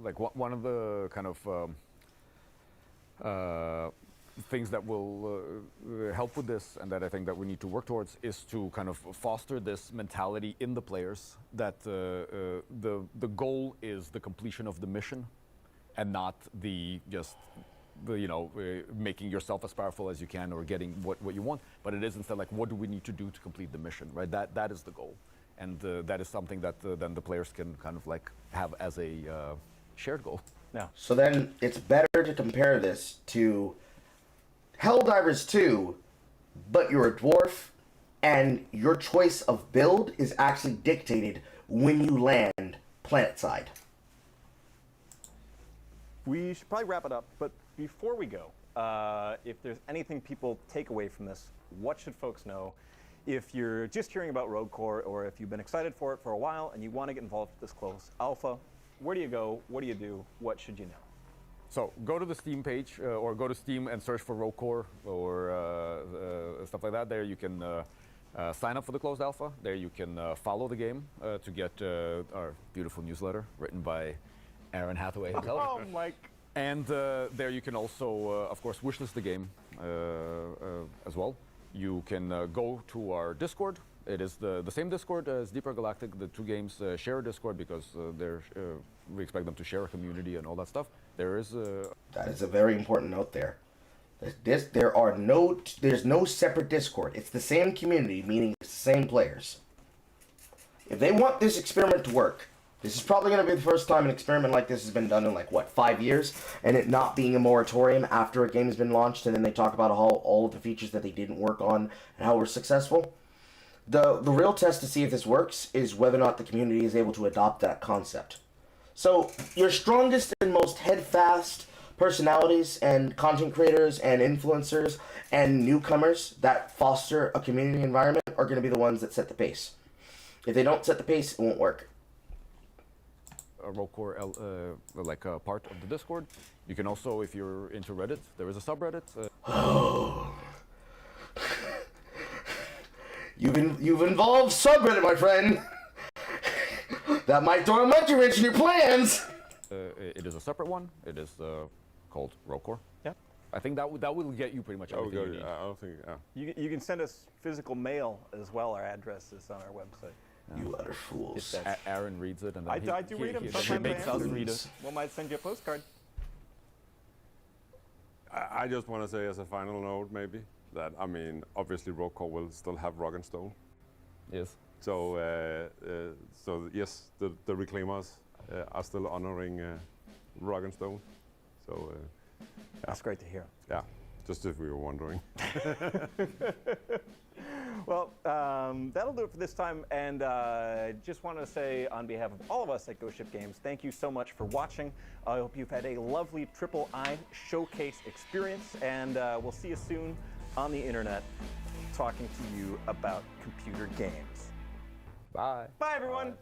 [SPEAKER 23] like one of the kind of things that will help with this, and that I think that we need to work towards, is to kind of foster this mentality in the players that the goal is the completion of the mission, and not making yourself as powerful as you can or getting what you want. But it is instead like, what do we need to do to complete the mission, right? That is the goal, and that is something that then the players can kind of like have as a shared goal.
[SPEAKER 1] Yeah. So then it's better to compare this to Helldivers 2, but you're a dwarf, and your choice of build is actually dictated when you land planetside.
[SPEAKER 7] We should probably wrap it up, but before we go, if there's anything people take away from this, what should folks know? If you're just hearing about Rogue Core, or if you've been excited for it for a while and you want to get involved with this close alpha, where do you go? What do you do? What should you know?
[SPEAKER 23] So go to the Steam page, or go to Steam and search for Rogue Core or stuff like that. There you can sign up for the closed alpha. There you can follow the game to get our beautiful newsletter written by Aaron Hathaway himself.
[SPEAKER 7] Oh, Mike.
[SPEAKER 23] And there you can also, of course, wishlist the game as well. You can go to our Discord. It is the same Discord as Deeper Galactic. The 2 games share a Discord because we expect them to share a community and all that stuff.
[SPEAKER 1] That is a very important note there. There's no separate Discord. It's the same community, meaning it's the same players. If they want this experiment to work, this is probably going to be the first time an experiment like this has been done in 5 years, and it not being a moratorium after a game has been launched, and then they talk about all of the features that they didn't work on and how we're successful. The real test to see if this works is whether or not the community is able to adopt that concept. So, your strongest and most headfast personalities and content creators and influencers and newcomers that foster a community environment are going to be the ones that set the pace. If they don't set the pace, it won't work.
[SPEAKER 23] Rollcore, like a part of the Discord. You can also, if you're into Reddit, there is a subreddit.
[SPEAKER 1] You've involved subreddit, my friend. That might throw a monkey wrench in your plans.
[SPEAKER 23] It is a separate one. It is called Rollcore. Yeah. I think that will get you pretty much everything you need.
[SPEAKER 24] I don't think.
[SPEAKER 7] You can send us physical mail as well. Our address is on our website.
[SPEAKER 1] You utter fools.
[SPEAKER 23] Aaron reads it, and then
[SPEAKER 7] I do read them.
[SPEAKER 23] he
[SPEAKER 7] Sometimes
[SPEAKER 23] makes us read it.
[SPEAKER 7] We might send you a postcard.
[SPEAKER 24] I just want to say as a final note, maybe, that, I mean, obviously Rollcore will still have Rock and Stone.
[SPEAKER 23] Yes.
[SPEAKER 24] So, yes, the Reclaimers are still honoring Rock and Stone. So,
[SPEAKER 7] that's great to hear.
[SPEAKER 24] Yeah, just if we were wondering.
[SPEAKER 7] Well, that'll do it for this time, and just want to say on behalf of all of us at Ghost Ship Games, thank you so much for watching. I hope you've had a lovely Triple I showcase experience, and we'll see you soon on the internet talking to you about computer games.
[SPEAKER 23] Bye.
[SPEAKER 7] Bye, everyone.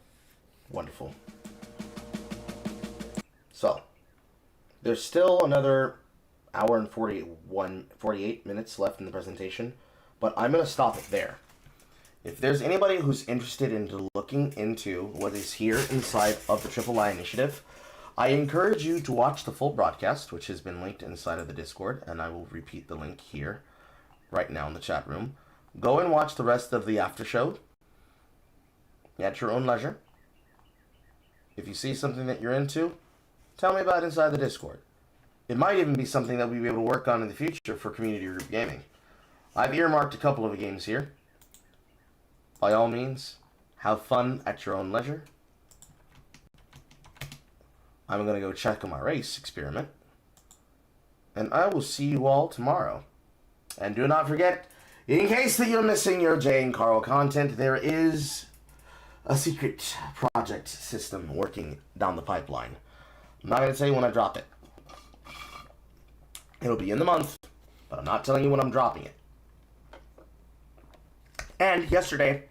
[SPEAKER 1] Wonderful. So, there's still another hour and 48 minutes left in the presentation, but I'm going to stop it there. If there's anybody who's interested in looking into what is here inside of the Triple I Initiative, I encourage you to watch the full broadcast, which has been linked inside of the Discord, and I will repeat the link here right now in the chat room. Go and watch the rest of the after show at your own leisure. If you see something that you're into, tell me about it inside the Discord. It might even be something that we'll be able to work on in the future for community group gaming. I've earmarked a couple of games here. By all means, have fun at your own leisure. I'm going to go check on my race experiment. And I will see you all tomorrow. And do not forget, in case that you're missing your Jay and Carl content, there is a secret project system working down the pipeline. I'm not going to tell you when I drop it. It'll be in the month, but I'm not telling you when I'm dropping it. And yesterday,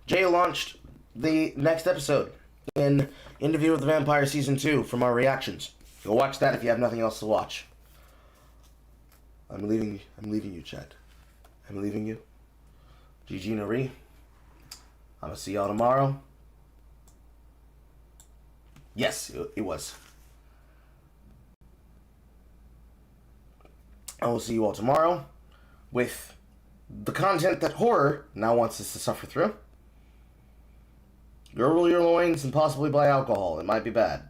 [SPEAKER 1] Jay launched the next episode in Interview with the Vampire Season 2 from our reactions. Go watch that if you have nothing else to watch. I'm leaving you, Chad. I'm leaving you. GG Nari. I'm gonna see y'all tomorrow. Yes, it was. I will see you all tomorrow with the content that horror now wants us to suffer through. Girdle your loins and possibly buy alcohol. It might be bad.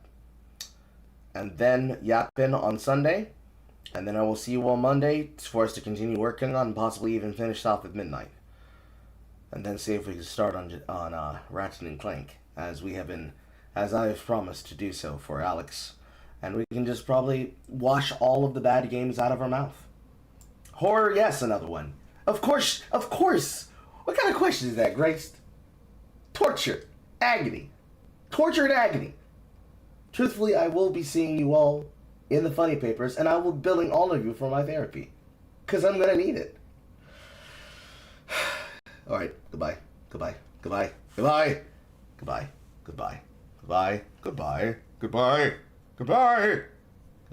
[SPEAKER 1] And then Yappin on Sunday. And then I will see you all Monday for us to continue working on and possibly even finish off at midnight. And then see if we can start on Ratchet and Clank, as I have promised to do so for Alex. And we can just probably wash all of the bad games out of our mouth. Horror, yes, another one. Of course. What kind of question is that, Grace? Torture. Agony. Torture and agony. Truthfully, I will be seeing you all in the funny papers, and I will be billing all of you for my therapy. Because I'm going to need it. Alright, goodbye. Goodbye. Goodbye. Goodbye. Goodbye. Goodbye. Goodbye. Goodbye. Goodbye. Goodbye.